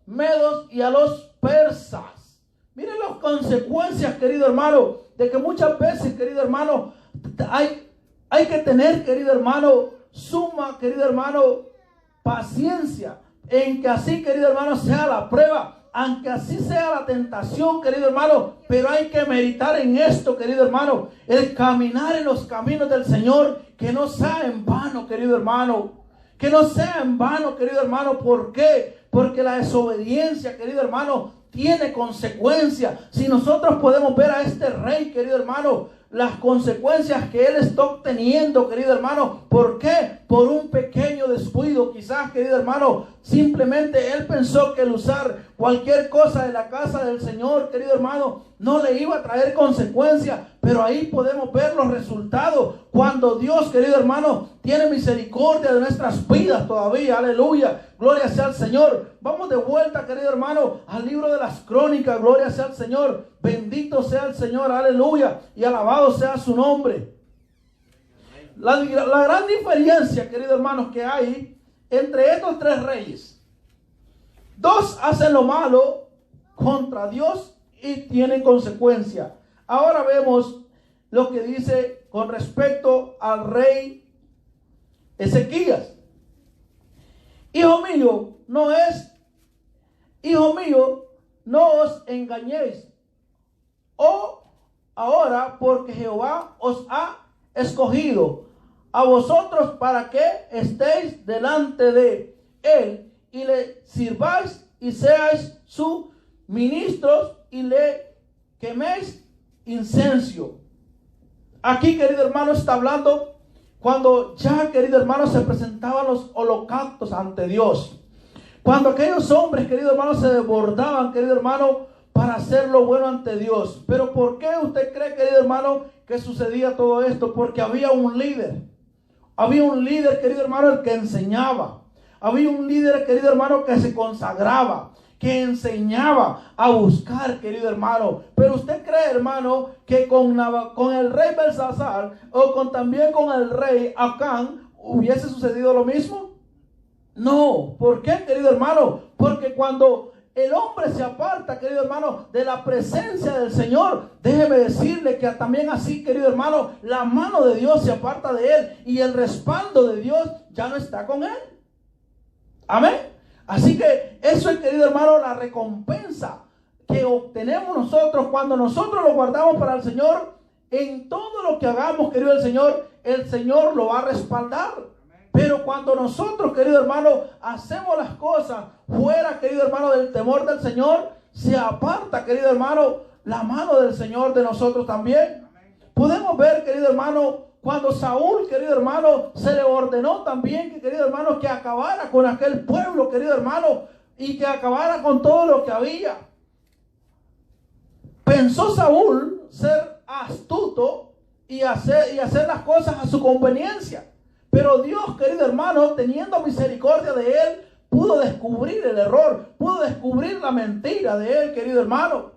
Speaker 3: medos y a los persas. Miren las consecuencias, querido hermano, de que muchas veces, querido hermano, hay que tener, querido hermano, suma, querido hermano, paciencia, en que así, querido hermano, sea la prueba, aunque así sea la tentación, querido hermano, pero hay que meditar en esto, querido hermano, el caminar en los caminos del Señor, que no sea en vano, querido hermano, que no sea en vano, querido hermano. ¿Por qué? Porque la desobediencia, querido hermano, tiene consecuencias. Si nosotros podemos ver a este rey, querido hermano, las consecuencias que él está obteniendo, querido hermano. ¿Por qué? Por un pequeño descuido. Quizás, querido hermano, simplemente él pensó que el usar cualquier cosa de la casa del Señor, querido hermano, no le iba a traer consecuencias. Pero ahí podemos ver los resultados. Cuando Dios, querido hermano, tiene misericordia de nuestras vidas todavía. Aleluya. Gloria sea al Señor. Vamos de vuelta, querido hermano, al libro de las Crónicas. Gloria sea al Señor. Bendito sea el Señor. Aleluya. Y alabado sea su nombre. La gran diferencia, querido hermano, que hay entre estos tres reyes. Dos hacen lo malo contra Dios y tienen consecuencia. Ahora vemos lo que dice con respecto al rey Ezequías. Hijo mío, no os engañéis. Ahora, porque Jehová os ha escogido a vosotros para que estéis delante de él y le sirváis y seáis sus ministros y le queméis incienso. Aquí, querido hermano, está hablando cuando ya, querido hermano, se presentaban los holocaustos ante Dios. Cuando aquellos hombres, querido hermano, se desbordaban, querido hermano, para hacer lo bueno ante Dios. Pero ¿por qué usted cree, querido hermano, que sucedía todo esto? Porque había un líder. Había un líder, querido hermano, el que enseñaba. Había un líder, querido hermano, que se consagraba, que enseñaba a buscar, querido hermano. Pero usted cree, hermano, que con el rey Belsasar o también con el rey Acán hubiese sucedido lo mismo. No. ¿Por qué, querido hermano? Porque cuando el hombre se aparta, querido hermano, de la presencia del Señor, déjeme decirle que también así, querido hermano, la mano de Dios se aparta de él y el respaldo de Dios ya no está con él. Amén. Así que eso es, querido hermano, la recompensa que obtenemos nosotros cuando nosotros lo guardamos para el Señor. En todo lo que hagamos, querido el Señor lo va a respaldar. Pero cuando nosotros, querido hermano, hacemos las cosas fuera, querido hermano, del temor del Señor, se aparta, querido hermano, la mano del Señor de nosotros también. Podemos ver, querido hermano, cuando Saúl, querido hermano, se le ordenó también, querido hermano, que acabara con aquel pueblo, querido hermano, y que acabara con todo lo que había. Pensó Saúl ser astuto y hacer las cosas a su conveniencia. Pero Dios, querido hermano, teniendo misericordia de él, pudo descubrir el error, pudo descubrir la mentira de él, querido hermano.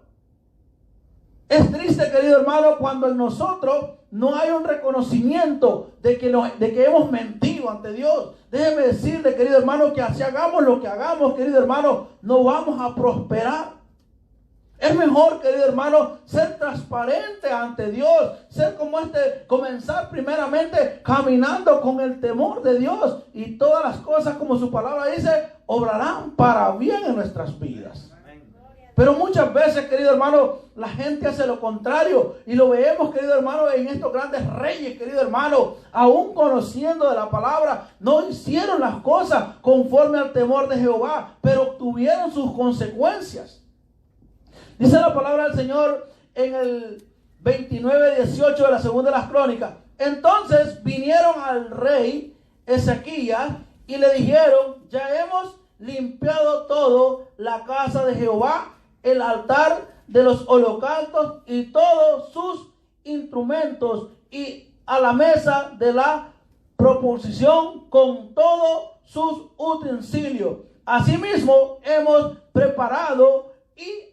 Speaker 3: Es triste, querido hermano, cuando en nosotros no hay un reconocimiento de que hemos mentido ante Dios. Déjeme decirle, querido hermano, que así hagamos lo que hagamos, querido hermano, no vamos a prosperar. Es mejor, querido hermano, ser transparente ante Dios, ser como comenzar primeramente caminando con el temor de Dios, y todas las cosas, como su palabra dice, obrarán para bien en nuestras vidas. Pero muchas veces, querido hermano, la gente hace lo contrario, y lo vemos, querido hermano, en estos grandes reyes, querido hermano, aún conociendo de la palabra, no hicieron las cosas conforme al temor de Jehová, pero tuvieron sus consecuencias. Dice la palabra del Señor en el 29:18 de la segunda de las Crónicas. Entonces vinieron al rey Ezequías y le dijeron: ya hemos limpiado todo la casa de Jehová, el altar de los holocaustos y todos sus instrumentos, y a la mesa de la proposición con todos sus utensilios. Asimismo hemos preparado y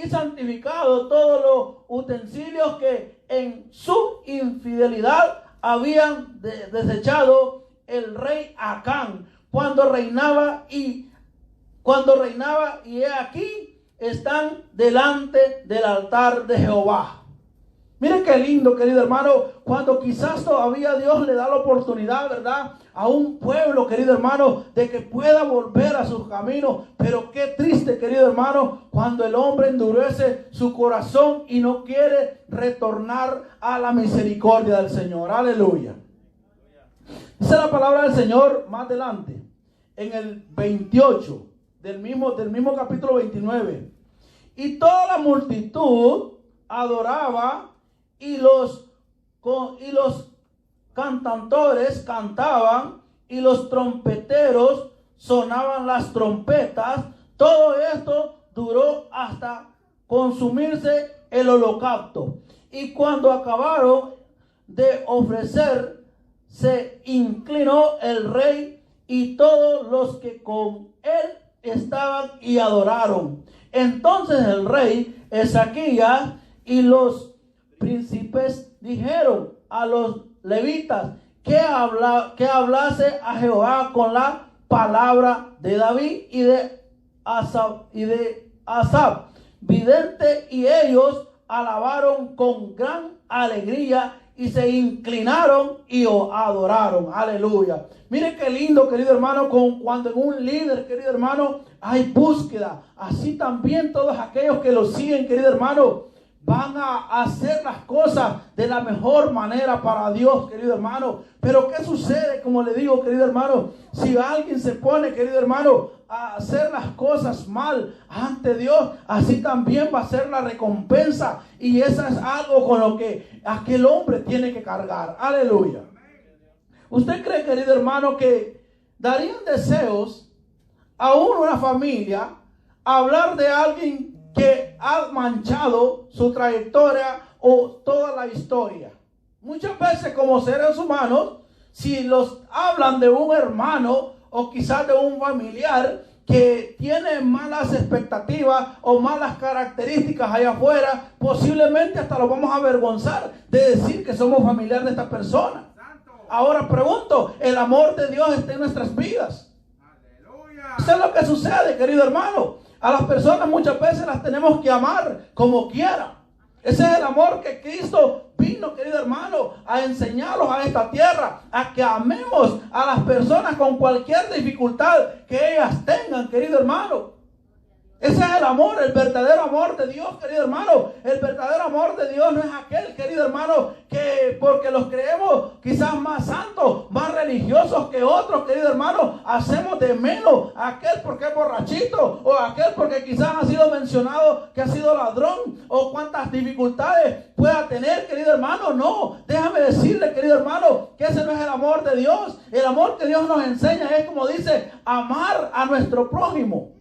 Speaker 3: santificado todos los utensilios que en su infidelidad habían desechado el rey Acán cuando reinaba, y he aquí están delante del altar de Jehová. Miren qué lindo, querido hermano, cuando quizás todavía Dios le da la oportunidad, ¿verdad?, a un pueblo, querido hermano, de que pueda volver a sus caminos. Pero qué triste, querido hermano, cuando el hombre endurece su corazón y no quiere retornar a la misericordia del Señor. Aleluya. Dice la palabra del Señor más adelante, en el 28 del mismo capítulo 29. Y toda la multitud adoraba, y los cantantores cantaban, y los trompeteros sonaban las trompetas. Todo esto duró hasta consumirse el holocausto. Y cuando acabaron de ofrecer, se inclinó el rey y todos los que con él estaban y adoraron. Entonces el rey Ezequías y los príncipes dijeron a los levitas que hablase a Jehová con la palabra de David y de Asaf vidente, y ellos alabaron con gran alegría y se inclinaron y adoraron. Aleluya. Mire qué lindo, querido hermano, cuando en un líder, querido hermano, hay búsqueda. Así también todos aquellos que lo siguen, querido hermano, van a hacer las cosas de la mejor manera para Dios, querido hermano. Pero ¿qué sucede? Como le digo, querido hermano, si alguien se pone, querido hermano, a hacer las cosas mal ante Dios, así también va a ser la recompensa. Y eso es algo con lo que aquel hombre tiene que cargar. Aleluya. ¿Usted cree, querido hermano, que darían deseos a una familia hablar de alguien que ha manchado su trayectoria o toda la historia? Muchas veces como seres humanos, si los hablan de un hermano o quizás de un familiar que tiene malas expectativas o malas características allá afuera, posiblemente hasta lo vamos a avergonzar de decir que somos familiares de esta persona. Ahora pregunto, ¿el amor de Dios está en nuestras vidas? ¡Aleluya! Eso es lo que sucede, querido hermano. A las personas muchas veces las tenemos que amar como quiera. Ese es el amor que Cristo vino, querido hermano, a enseñarlos a esta tierra, a que amemos a las personas con cualquier dificultad que ellas tengan, querido hermano. Ese es el amor, el verdadero amor de Dios, querido hermano. El verdadero amor de Dios no es aquel, querido hermano, que porque los creemos quizás más santos, más religiosos que otros, querido hermano, hacemos de menos a aquel porque es borrachito, o aquel porque quizás ha sido mencionado que ha sido ladrón, o cuántas dificultades pueda tener, querido hermano. No, déjame decirle, querido hermano, que ese no es el amor de Dios. El amor que Dios nos enseña es, como dice, amar a nuestro prójimo.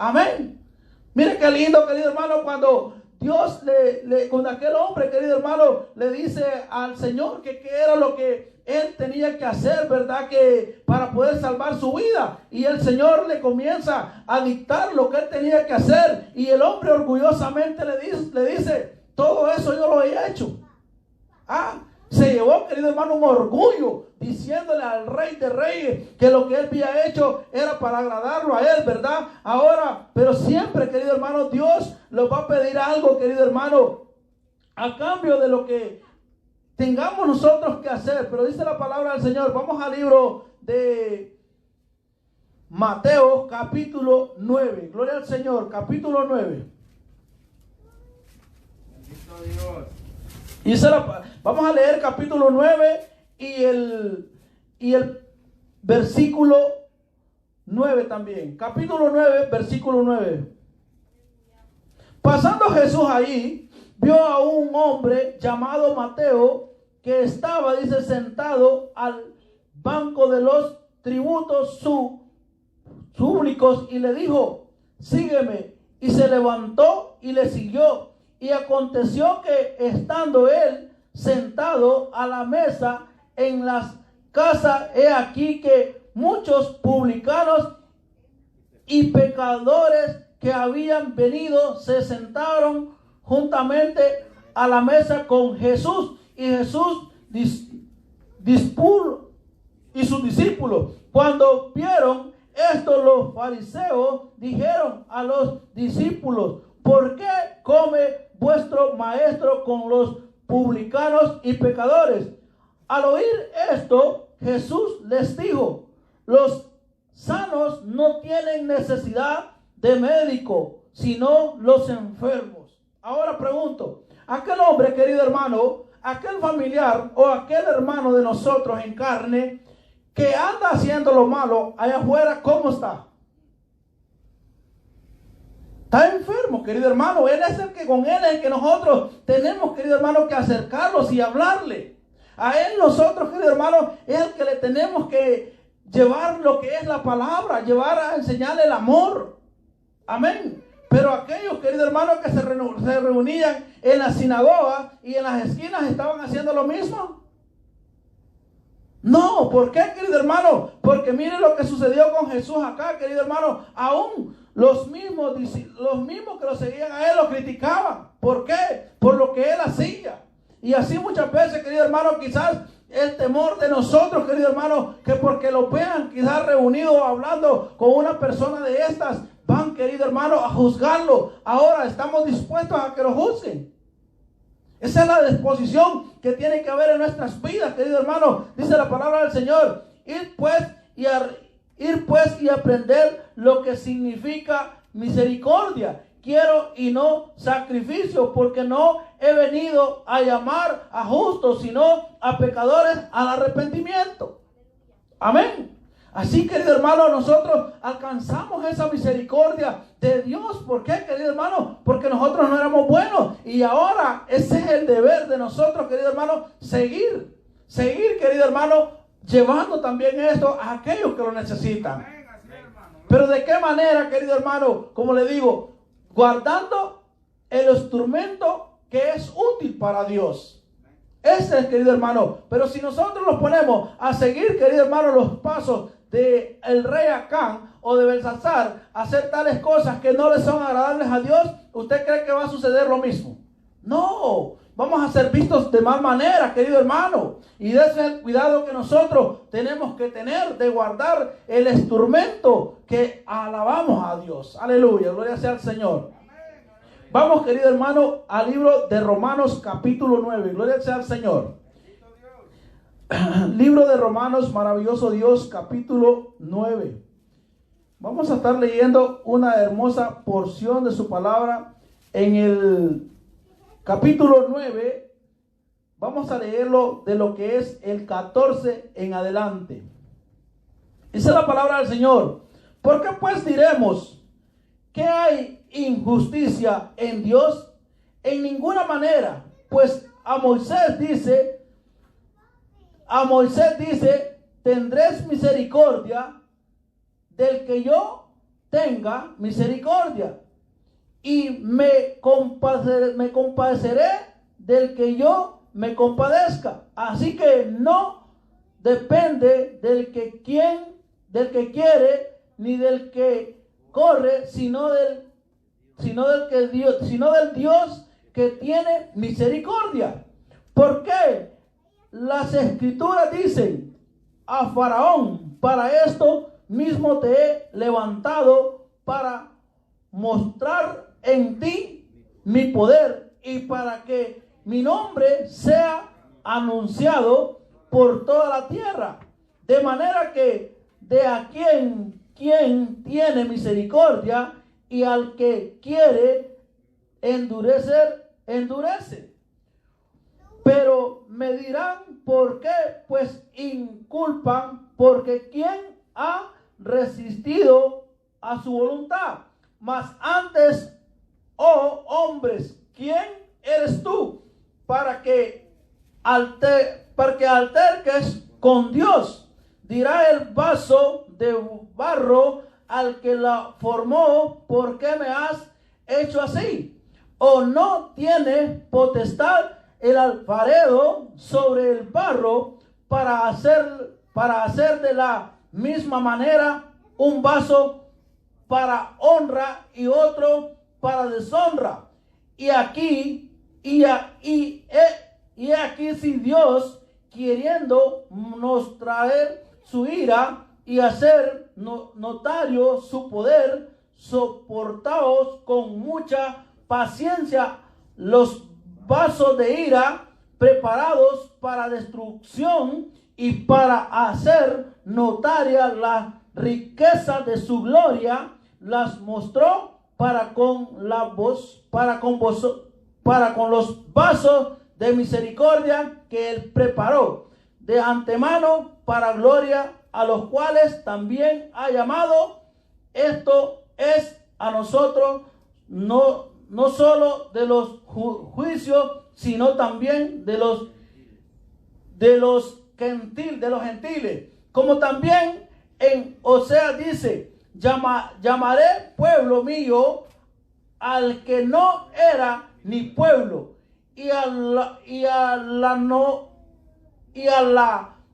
Speaker 3: Amén. Mire qué lindo, querido hermano, cuando Dios con aquel hombre, querido hermano, le dice al Señor que qué era lo que él tenía que hacer, ¿verdad? Que para poder salvar su vida. Y el Señor le comienza a dictar lo que él tenía que hacer. Y el hombre orgullosamente le dice, todo eso yo lo he hecho. Se llevó, querido hermano, un orgullo, diciéndole al Rey de Reyes que lo que él había hecho era para agradarlo a él, ¿verdad? Ahora, pero siempre, querido hermano, Dios nos va a pedir algo, querido hermano, a cambio de lo que tengamos nosotros que hacer. Pero dice la palabra del Señor. Vamos al libro de Mateo, capítulo 9. Gloria al Señor, capítulo 9.
Speaker 2: Bendito Dios.
Speaker 3: Vamos a leer capítulo 9 y el versículo 9 también. Capítulo 9, versículo 9. Pasando Jesús allí, vio a un hombre llamado Mateo que estaba, dice, sentado al banco de los tributos súblicos y le dijo, sígueme. Y se levantó y le siguió. Y aconteció que estando él sentado a la mesa en las casas, he aquí que muchos publicanos y pecadores que habían venido se sentaron juntamente a la mesa con Jesús. Y Jesús y sus discípulos, cuando vieron esto, los fariseos dijeron a los discípulos, ¿por qué come vuestro maestro con los publicanos y pecadores? Al oír esto, Jesús les dijo, los sanos no tienen necesidad de médico, sino los enfermos. Ahora pregunto, aquel hombre, querido hermano, aquel familiar o aquel hermano de nosotros en carne que anda haciendo lo malo allá afuera, ¿cómo está? Está enfermo, querido hermano. Él es el que con él es el que nosotros tenemos, querido hermano, que acercarlos y hablarle. A él nosotros, querido hermano, es el que le tenemos que llevar lo que es la palabra, llevar a enseñarle el amor. Amén. Pero aquellos, querido hermano, que se reunían en la sinagoga y en las esquinas estaban haciendo lo mismo. No, ¿por qué, querido hermano? Porque mire lo que sucedió con Jesús acá, querido hermano. Aún los mismos que lo seguían a él lo criticaban. ¿Por qué? Por lo que él hacía. Y así muchas veces, querido hermano, quizás el temor de nosotros, querido hermano, que porque lo vean quizás reunido hablando con una persona de estas, van, querido hermano, a juzgarlo. Ahora estamos dispuestos a que lo juzguen. Esa es la disposición que tiene que haber en nuestras vidas, querido hermano. Dice la palabra del Señor: ir pues y aprender lo que significa misericordia. Quiero y no sacrificio, porque no he venido a llamar a justos, sino a pecadores al arrepentimiento. Amén. Así, querido hermano, nosotros alcanzamos esa misericordia de Dios. ¿Por qué, querido hermano? Porque nosotros no éramos buenos. Y ahora ese es el deber de nosotros, querido hermano, seguir, querido hermano, llevando también esto a aquellos que lo necesitan. Pero ¿de qué manera, querido hermano? Como le digo, guardando el instrumento que es útil para Dios. Ese es, querido hermano. Pero si nosotros nos ponemos a seguir, querido hermano, los pasos de el rey Acán o de Belsasar, hacer tales cosas que no le son agradables a Dios, ¿usted cree que va a suceder lo mismo? No, vamos a ser vistos de mal manera, querido hermano. Y ese es el cuidado que nosotros tenemos que tener, de guardar el instrumento que alabamos a Dios. Aleluya, gloria sea al Señor. Vamos, querido hermano, al libro de Romanos capítulo 9. Gloria sea al Señor. Libro de Romanos, maravilloso Dios, capítulo 9. Vamos a estar leyendo una hermosa porción de su palabra en el capítulo 9. Vamos a leerlo de lo que es el 14 en adelante. Dice la palabra del Señor: ¿por qué pues diremos que hay injusticia en Dios? En ninguna manera, pues a Moisés dice, tendréis misericordia del que yo tenga misericordia, y me compadeceré del que yo me compadezca. Así que no depende del que quiere, ni del que corre, sino del Dios que tiene misericordia. ¿Por qué? Las escrituras dicen: a Faraón, para esto mismo te he levantado, para mostrar en ti mi poder, y para que mi nombre sea anunciado por toda la tierra. De manera que de a quien tiene misericordia, y al que quiere endurecer, endurece. Pero me dirán: ¿por qué? Pues inculpan, porque ¿quién ha resistido a su voluntad? Mas antes, oh hombres, ¿quién eres tú para que alterques con Dios? Dirá el vaso de barro al que la formó: ¿por qué me has hecho así? ¿O no tiene potestad el alfarero sobre el barro para hacer de la misma manera un vaso para honra y otro para deshonra? Y aquí si Dios, queriendo nos traer su ira y hacer notario su poder, soportaos con mucha paciencia los vasos de ira preparados para destrucción, y para hacer notaria la riqueza de su gloria, las mostró para con los vasos de misericordia que él preparó de antemano para gloria, a los cuales también ha llamado. Esto es a nosotros, no solo de los juicios, sino también de los gentiles. Como también en Oseas dice: llamaré pueblo mío al que no era ni pueblo, y a la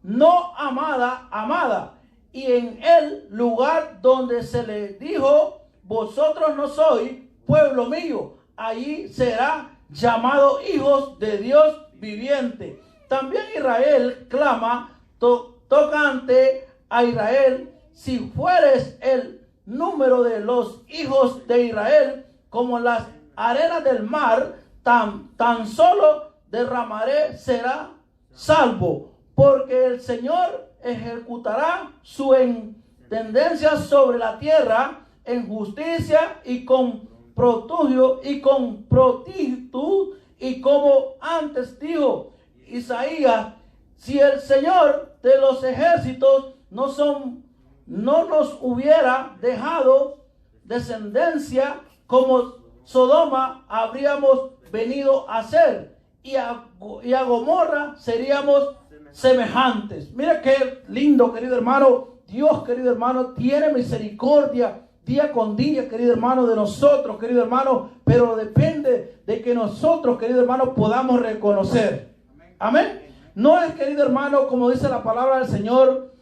Speaker 3: no amada, y en el lugar donde se le dijo: vosotros no sois pueblo mío, allí será llamado hijos de Dios viviente. También Israel clama tocante a Israel: si fueres el número de los hijos de Israel como las arenas del mar, tan solo derramaré será salvo, porque el Señor ejecutará su tendencia sobre la tierra en justicia y con prodigio y con prontitud, y como antes dijo Isaías, si el Señor de los ejércitos no nos hubiera dejado descendencia, como Sodoma habríamos venido a ser, y a Gomorra seríamos semejantes. Mira qué lindo, querido hermano. Dios, querido hermano, tiene misericordia día con día, querido hermano, de nosotros, querido hermano, pero depende de que nosotros, querido hermano, podamos reconocer. Amén. No es, querido hermano, como dice la palabra del Señor,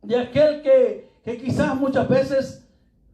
Speaker 3: de aquel que quizás muchas veces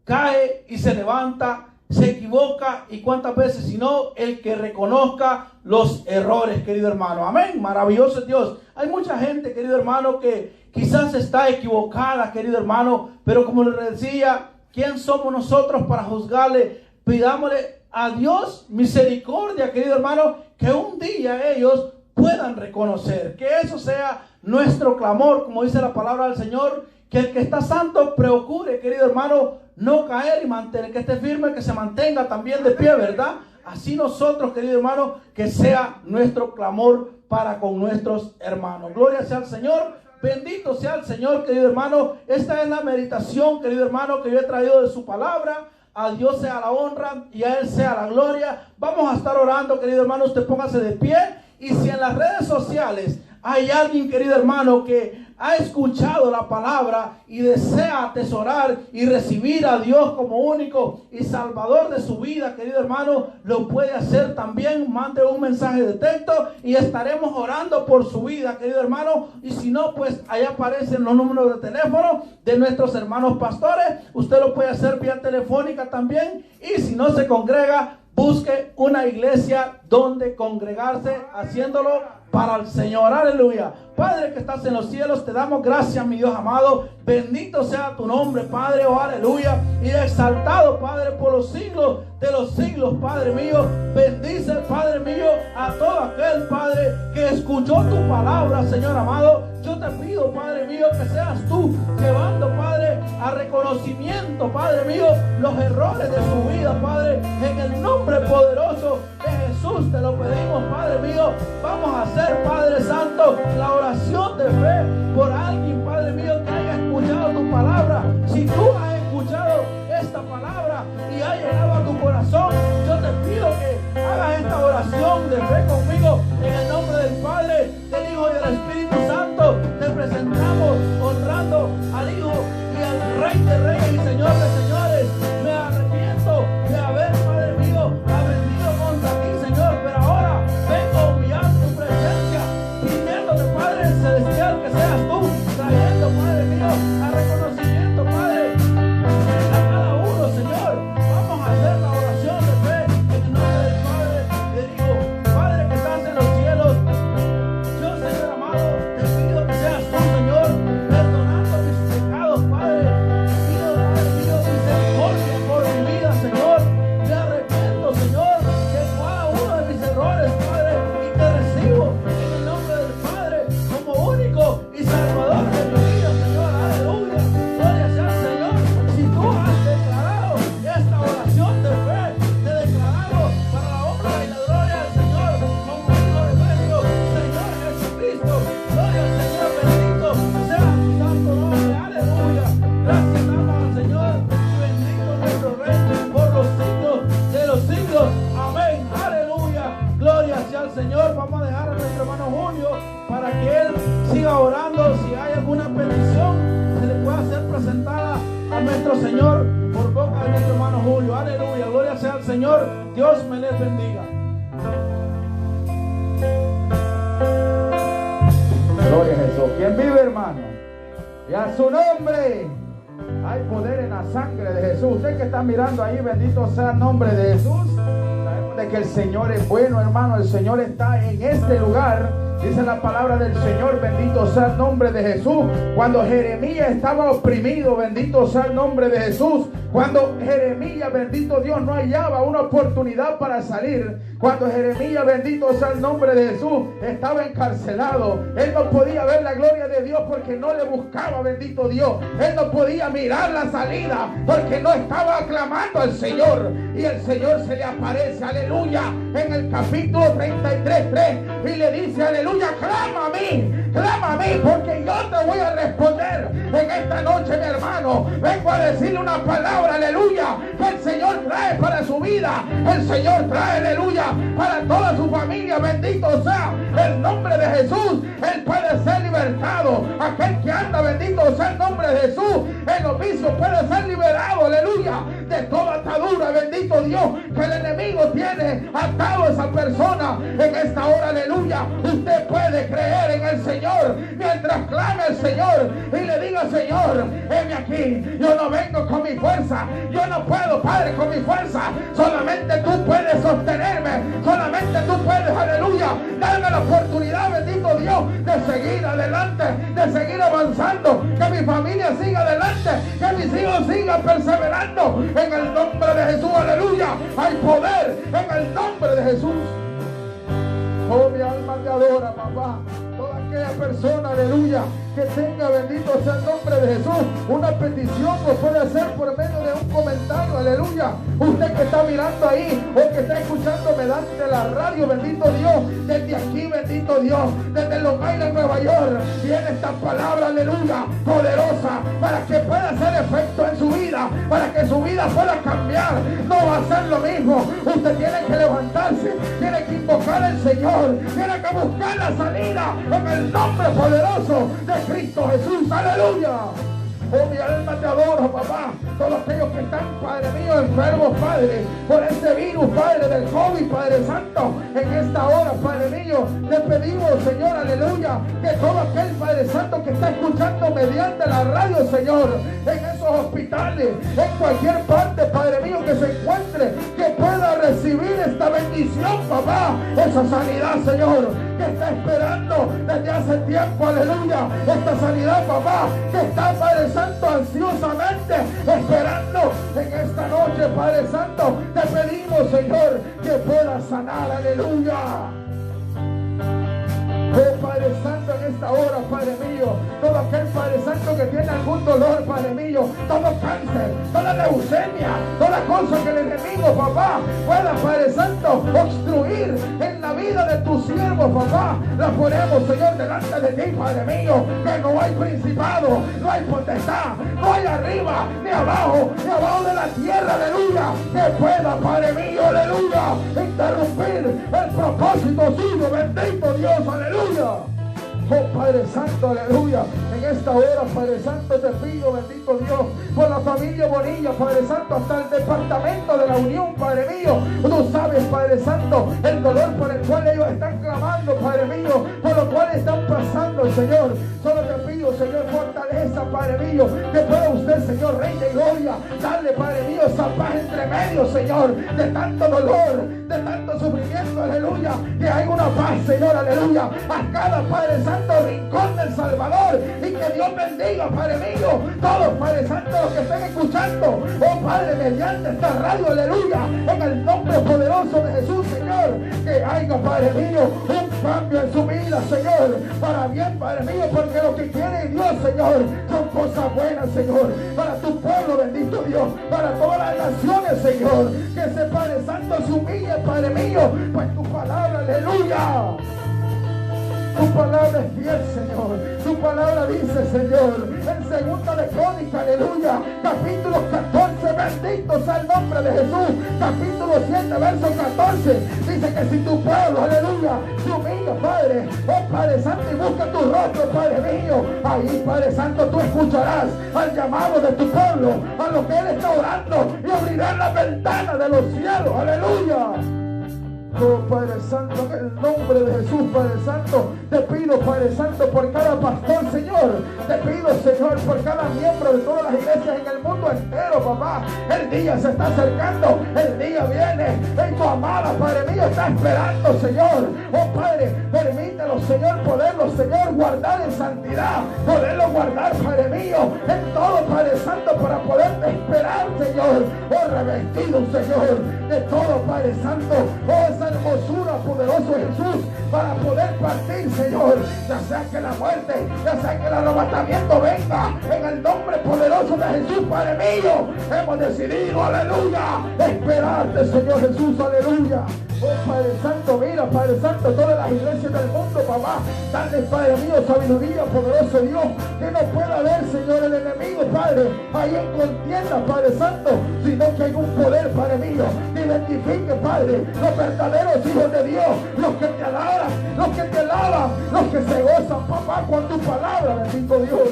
Speaker 3: cae y se levanta, se equivoca, y cuántas veces, sino el que reconozca los errores, querido hermano. Amén. Maravilloso es Dios. Hay mucha gente, querido hermano, que quizás está equivocada, querido hermano, pero como les decía, ¿quién somos nosotros para juzgarle? Pidámosle a Dios misericordia, querido hermano, que un día ellos puedan reconocer, que eso sea nuestro clamor, como dice la palabra del Señor, que el que está santo procure, querido hermano, no caer y mantener, que esté firme, que se mantenga también de pie, ¿verdad? Así nosotros, querido hermano, que sea nuestro clamor para con nuestros hermanos. Gloria sea al Señor. Bendito sea el Señor, querido hermano. Esta es la meditación, querido hermano, que yo he traído de su palabra. A Dios sea la honra y a Él sea la gloria. Vamos a estar orando, querido hermano. Usted póngase de pie. Y si en las redes sociales hay alguien, querido hermano, que ha escuchado la palabra y desea atesorar y recibir a Dios como único y salvador de su vida, querido hermano, lo puede hacer también. Mande un mensaje de texto y estaremos orando por su vida, querido hermano. Y si no, pues ahí aparecen los números de teléfono de nuestros hermanos pastores. Usted lo puede hacer vía telefónica también. Y si no se congrega, busque una iglesia donde congregarse, haciéndolo para el Señor. Aleluya. Padre que estás en los cielos, te damos gracias, mi Dios amado. Bendito sea tu nombre, Padre. Oh, aleluya. Y exaltado, Padre, por los siglos de los siglos, Padre mío. Bendice, Padre mío, a todo aquel, Padre, que escuchó tu palabra, Señor amado. Yo te pido, Padre mío, que seas tú llevando, Padre, a reconocimiento, Padre mío, los errores de su vida, Padre. En el nombre poderoso de Jesús te lo pedimos, Padre mío. Vamos a hacer, Padre Santo, la oración de fe por alguien, Padre mío, que haya escuchado tu palabra. Si tú has escuchado esta palabra y ha llegado a tu corazón, yo te pido que hagas esta oración de fe conmigo. En el nombre del Padre, del Hijo y del Espíritu Santo, te presentamos honrando al Hijo y al Rey de Reyes y Señor de Señores. Me arrepiento de haber, Padre mío, aprendido contra ti, Señor, pero ahora vengo humillando tu presencia, pidiéndote, Padre celestial, que seas tú trayendo, Padre mío, a reconocimiento, Padre, a cada uno, Señor. Vamos a hacer la oración de fe en el nombre del Padre, del Hijo. Padre que estás en los cielos, yo, Señor amado, te pido que seas tú, Señor, perdonando mis pecados, Padre. Te pido, Padre mío, misericordia por mi vida, Señor. Me arrepiento, Señor, de cada uno de mis errores, Padre, y te recibo en el nombre del Padre como único y salvador de mi vida, Señor. Aleluya. Gloria sea al Señor. Si tú has declarado esta oración de fe, te declaramos para la honra y la gloria del Señor, como hijo de nuestro Señor Jesucristo. Gloria al Señor, bendito sea su santo nombre. Aleluya. Gracias damos al Señor y bendito nuestro Rey por los siglos de los siglos. Amén. Aleluya. Gloria sea al Señor. Vamos a dejar a nuestro hermano Julio para que él siga orando. Si hay alguna petición, se le pueda ser presentada a nuestro Señor por boca de nuestro hermano Julio. Aleluya. Gloria sea al Señor. Dios me les bendiga.
Speaker 4: Gloria a Jesús. ¿Quién vive, hermano? Y a su nombre hay poder en la sangre de Jesús. Usted que está mirando ahí, bendito sea el nombre de Jesús. Sabemos de que el Señor es bueno, hermano. El Señor está en este lugar. Dice la palabra del Señor, bendito sea el nombre de Jesús. Cuando Jeremías estaba oprimido, bendito sea el nombre de Jesús, Cuando Jeremías, bendito Dios, no hallaba una oportunidad para salir, cuando Jeremías, bendito sea el nombre de Jesús, estaba encarcelado, él no podía ver la gloria de Dios porque no le buscaba, bendito Dios. Él no podía mirar la salida porque no estaba aclamando al Señor. Y el Señor se le aparece, aleluya, en el capítulo 33:3 y le dice, aleluya, clama a mí, porque yo te voy a responder. En esta noche, mi hermano, vengo a decirle una palabra, aleluya, que el Señor trae para su vida. El Señor trae, aleluya, para toda su familia. Bendito sea el nombre de Jesús. Él puede ser libertado. Aquel que anda, bendito sea el nombre de Jesús, en los vicios puede ser liberado, aleluya, de toda atadura, bendito Dios, que el enemigo tiene atado a esa persona. En esta hora, aleluya, usted puede creer en el Señor mientras clame al Señor y le diga, Señor, heme aquí, yo no vengo con mi fuerza, yo no puedo, Padre, con mi fuerza, solamente tú puedes sostenerme, solamente tú puedes, aleluya, darme la oportunidad, bendito Dios, de seguir adelante, de seguir avanzando, que mi familia siga adelante, que mis hijos sigan perseverando. En el nombre de Jesús, aleluya, hay poder en el nombre de Jesús. Oh, mi alma te adora, papá. Toda aquella persona, aleluya, que tenga, bendito sea el nombre de Jesús, una petición lo puede hacer por medio de un comentario, aleluya. Usted que está mirando ahí o que está escuchando mediante la radio, bendito Dios, desde aquí, bendito Dios, desde Los Ángeles, Nueva York, viene esta palabra, aleluya, poderosa, para que pueda hacer efecto en su vida, para que su vida pueda cambiar. No va a ser lo mismo. Usted tiene que levantarse, tiene que invocar al Señor, tiene que buscar la salida en el nombre poderoso de Cristo Jesús, aleluya. Oh, mi alma te adora, papá. Todos aquellos que están, Padre mío, enfermos, Padre, por este virus, Padre, del COVID, Padre Santo, en esta hora, Padre mío, le pedimos, Señor, aleluya, que todo aquel, Padre Santo, que está escuchando mediante la radio, Señor, en esos hospitales, en cualquier parte, Padre mío, que se encuentre, que pueda recibir esta bendición, papá, esa sanidad, Señor, que está esperando desde hace tiempo, aleluya, esta sanidad, papá, que está, Padre Santo, ansiosamente esperando en esta noche, Padre Santo, te pedimos, Señor, que puedas sanar, aleluya. Oh, Padre Santo, en esta hora, Padre mío, todo aquel, Padre Santo, que tiene algún dolor, Padre mío, todo cáncer, toda leucemia, toda cosa que el enemigo, papá, pueda, Padre Santo, obstruir en la vida de tus siervos, papá, la ponemos, Señor, delante de ti, Padre mío, que no hay principado, no hay potestad, no hay arriba, ni abajo de la tierra, aleluya, que pueda, Padre mío, aleluya, interrumpir el propósito suyo, bendito Dios, aleluya. Oh, Padre Santo, aleluya, en esta hora, Padre Santo, te pido, bendito Dios, por la familia Bonilla, Padre Santo, hasta el departamento de la Unión, Padre mío, tú sabes, Padre Santo, el dolor por el cual ellos están clamando, Padre mío, por lo cual están pasando, Señor. Solo te pido, Señor, fortaleza, Padre mío, que pueda usted, Señor, Rey de Gloria, darle, Padre mío, esa paz entre medio, Señor, de tanto dolor, de tanto sufrimiento, aleluya, que hay una paz, Señor, aleluya, a cada, Padre Santo, rincón del Salvador, y que Dios bendiga, Padre mío, todos, Padre Santo, los que estén escuchando, oh Padre, mediante esta radio, aleluya, en el nombre poderoso de Jesús, Señor, que haya, Padre mío, un cambio en su vida, Señor, para bien, Padre mío, porque lo que quiere Dios, Señor, son cosas buenas, Señor, para tu pueblo, bendito Dios, para todas las naciones, Señor, que ese Padre Santo se humille, Padre mío, pues tu palabra, aleluya. Tu palabra es fiel, Señor. Tu palabra dice, Señor, en 2 de Crónicas, aleluya, capítulo 14, bendito sea el nombre de Jesús, capítulo 7, verso 14, dice que si tu pueblo, aleluya, se humilla, Padre, oh Padre Santo, y busca tu rostro, Padre mío, ahí, Padre Santo, tú escucharás al llamado de tu pueblo, a lo que Él está orando, y abrirás la ventana de los cielos, aleluya. Oh, Padre Santo, en el nombre de Jesús, Padre Santo, te pido, Padre Santo, por cada pastor, Señor, te pido, Señor, por cada miembro de todas las iglesias en el mundo entero, papá. El día se está acercando, el día viene. Y tu amada, Padre mío, está esperando, Señor. Oh Padre, permítelo, Señor, poderlo, Señor, guardar en santidad, poderlo guardar, Padre mío, en todo, Padre Santo, para poderte esperar, Señor. Oh, revestido, Señor, de todo, Padre Santo. Oh, esa hermosura, poderoso Jesús, para poder partir, Señor. Ya sea que la muerte, ya sea que el arrebatamiento venga, en el nombre poderoso de Jesús, Padre mío, hemos decidido, aleluya, esperarte, Señor Jesús, aleluya. Oh Padre Santo, mira, Padre Santo, todas las iglesias del mundo, papá, dale, Padre mío, sabiduría, poderoso Dios, que no pueda haber, Señor, el enemigo, Padre, ahí en contienda, Padre Santo, sino que hay un poder, Padre mío, que identifique, Padre, los verdaderos hijos de Dios, los que te alaban, los que se gozan, papá, con tu palabra, bendito Dios.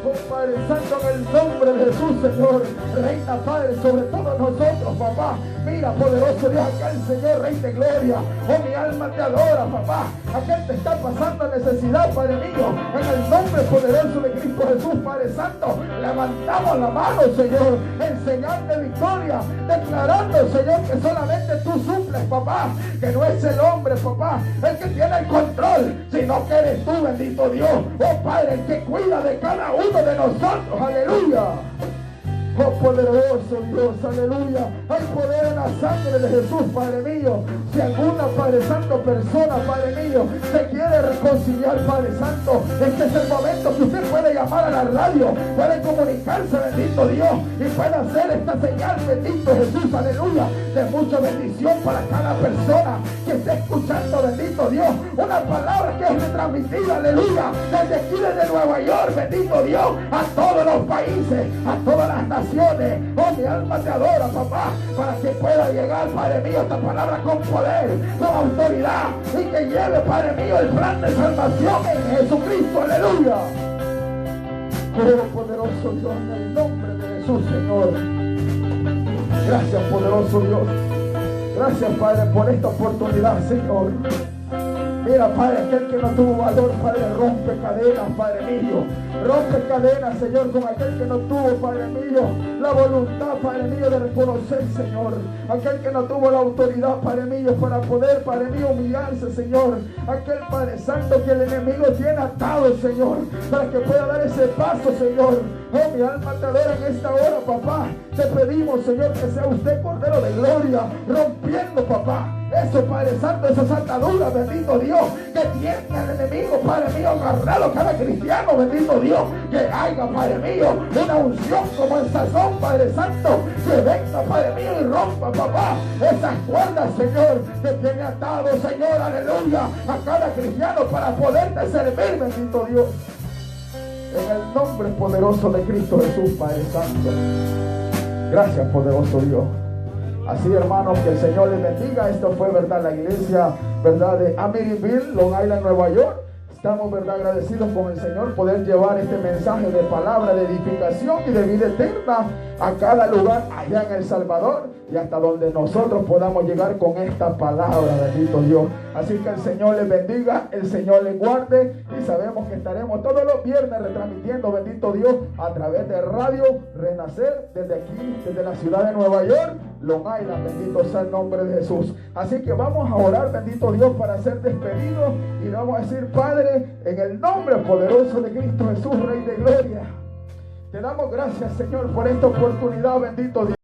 Speaker 4: Oh Padre Santo, en el nombre de Jesús, Señor, reina, Padre, sobre todos nosotros, papá. Mira, poderoso Dios, aquel Señor, Rey de gloria. Oh, mi alma te adora, papá. Aquel te está pasando necesidad, Padre mío. En el nombre poderoso de Cristo Jesús, Padre Santo, levantamos la mano, Señor, en señal de victoria, declarando, Señor, que solamente tú suples, papá. Que no es el hombre, papá, el que tiene el control, sino que eres tú, bendito Dios. Oh, Padre, el que cuida de cada uno de nosotros, aleluya. Oh poderoso Dios, aleluya. Hay poder en la sangre de Jesús, Padre mío. Si alguna, Padre Santo, persona, Padre mío, se quiere reconciliar, Padre Santo, este es el momento que usted puede llamar a la radio, puede comunicarse, bendito Dios, y puede hacer esta señal, bendito Jesús, aleluya, de mucha bendición para cada persona que esté escuchando, bendito Dios, una palabra que es retransmitida, aleluya, desde aquí, desde Nueva York, bendito Dios, a todos los países, a todas las naciones. Oh, mi alma te adora, papá, para que pueda llegar, Padre mío, esta palabra con poder, con autoridad, y que lleve, Padre mío, el plan de salvación en Jesucristo, aleluya. Oh, poderoso Dios, en el nombre de Jesús, Señor. Gracias, poderoso Dios. Gracias, Padre, por esta oportunidad, Señor. Mira, Padre, aquel que no tuvo valor, Padre, rompe cadenas, Padre mío. Rompe cadenas, Señor, con aquel que no tuvo, Padre mío, la voluntad, Padre mío, de reconocer, Señor. Aquel que no tuvo la autoridad, Padre mío, para poder, Padre mío, humillarse, Señor. Aquel, Padre Santo, que el enemigo tiene atado, Señor, para que pueda dar ese paso, Señor. Oh, mi alma te adora en esta hora, papá. Te pedimos, Señor, que sea usted, Cordero de Gloria, rompiendo, papá, eso, Padre Santo, esas ataduras, bendito Dios, que tiene el enemigo, Padre mío, agarrado cada cristiano, bendito Dios, que haya, Padre mío, una unción como el sazón, Padre Santo, que venga, Padre mío, y rompa, papá, esas cuerdas, Señor, que tiene atado, Señor, aleluya, a cada cristiano para poderte servir, bendito Dios. En el nombre poderoso de Cristo Jesús, Padre Santo. Gracias, poderoso Dios. Así, hermanos, que el Señor les bendiga. Esto fue, verdad, la iglesia, verdad, de Amityville, Long Island, Nueva York. Estamos, verdad, agradecidos con el Señor poder llevar este mensaje de palabra de edificación y de vida eterna a cada lugar allá en El Salvador y hasta donde nosotros podamos llegar con esta palabra, bendito Dios. Así que el Señor les bendiga, el Señor les guarde, y sabemos que estaremos todos los viernes retransmitiendo, bendito Dios, a través de Radio Renacer, desde aquí, desde la ciudad de Nueva York, Long Island, bendito sea el nombre de Jesús. Así que vamos a orar, bendito Dios, para ser despedidos, y vamos a decir: Padre, en el nombre poderoso de Cristo Jesús, Rey de gloria, te damos gracias, Señor, por esta oportunidad, bendito Dios.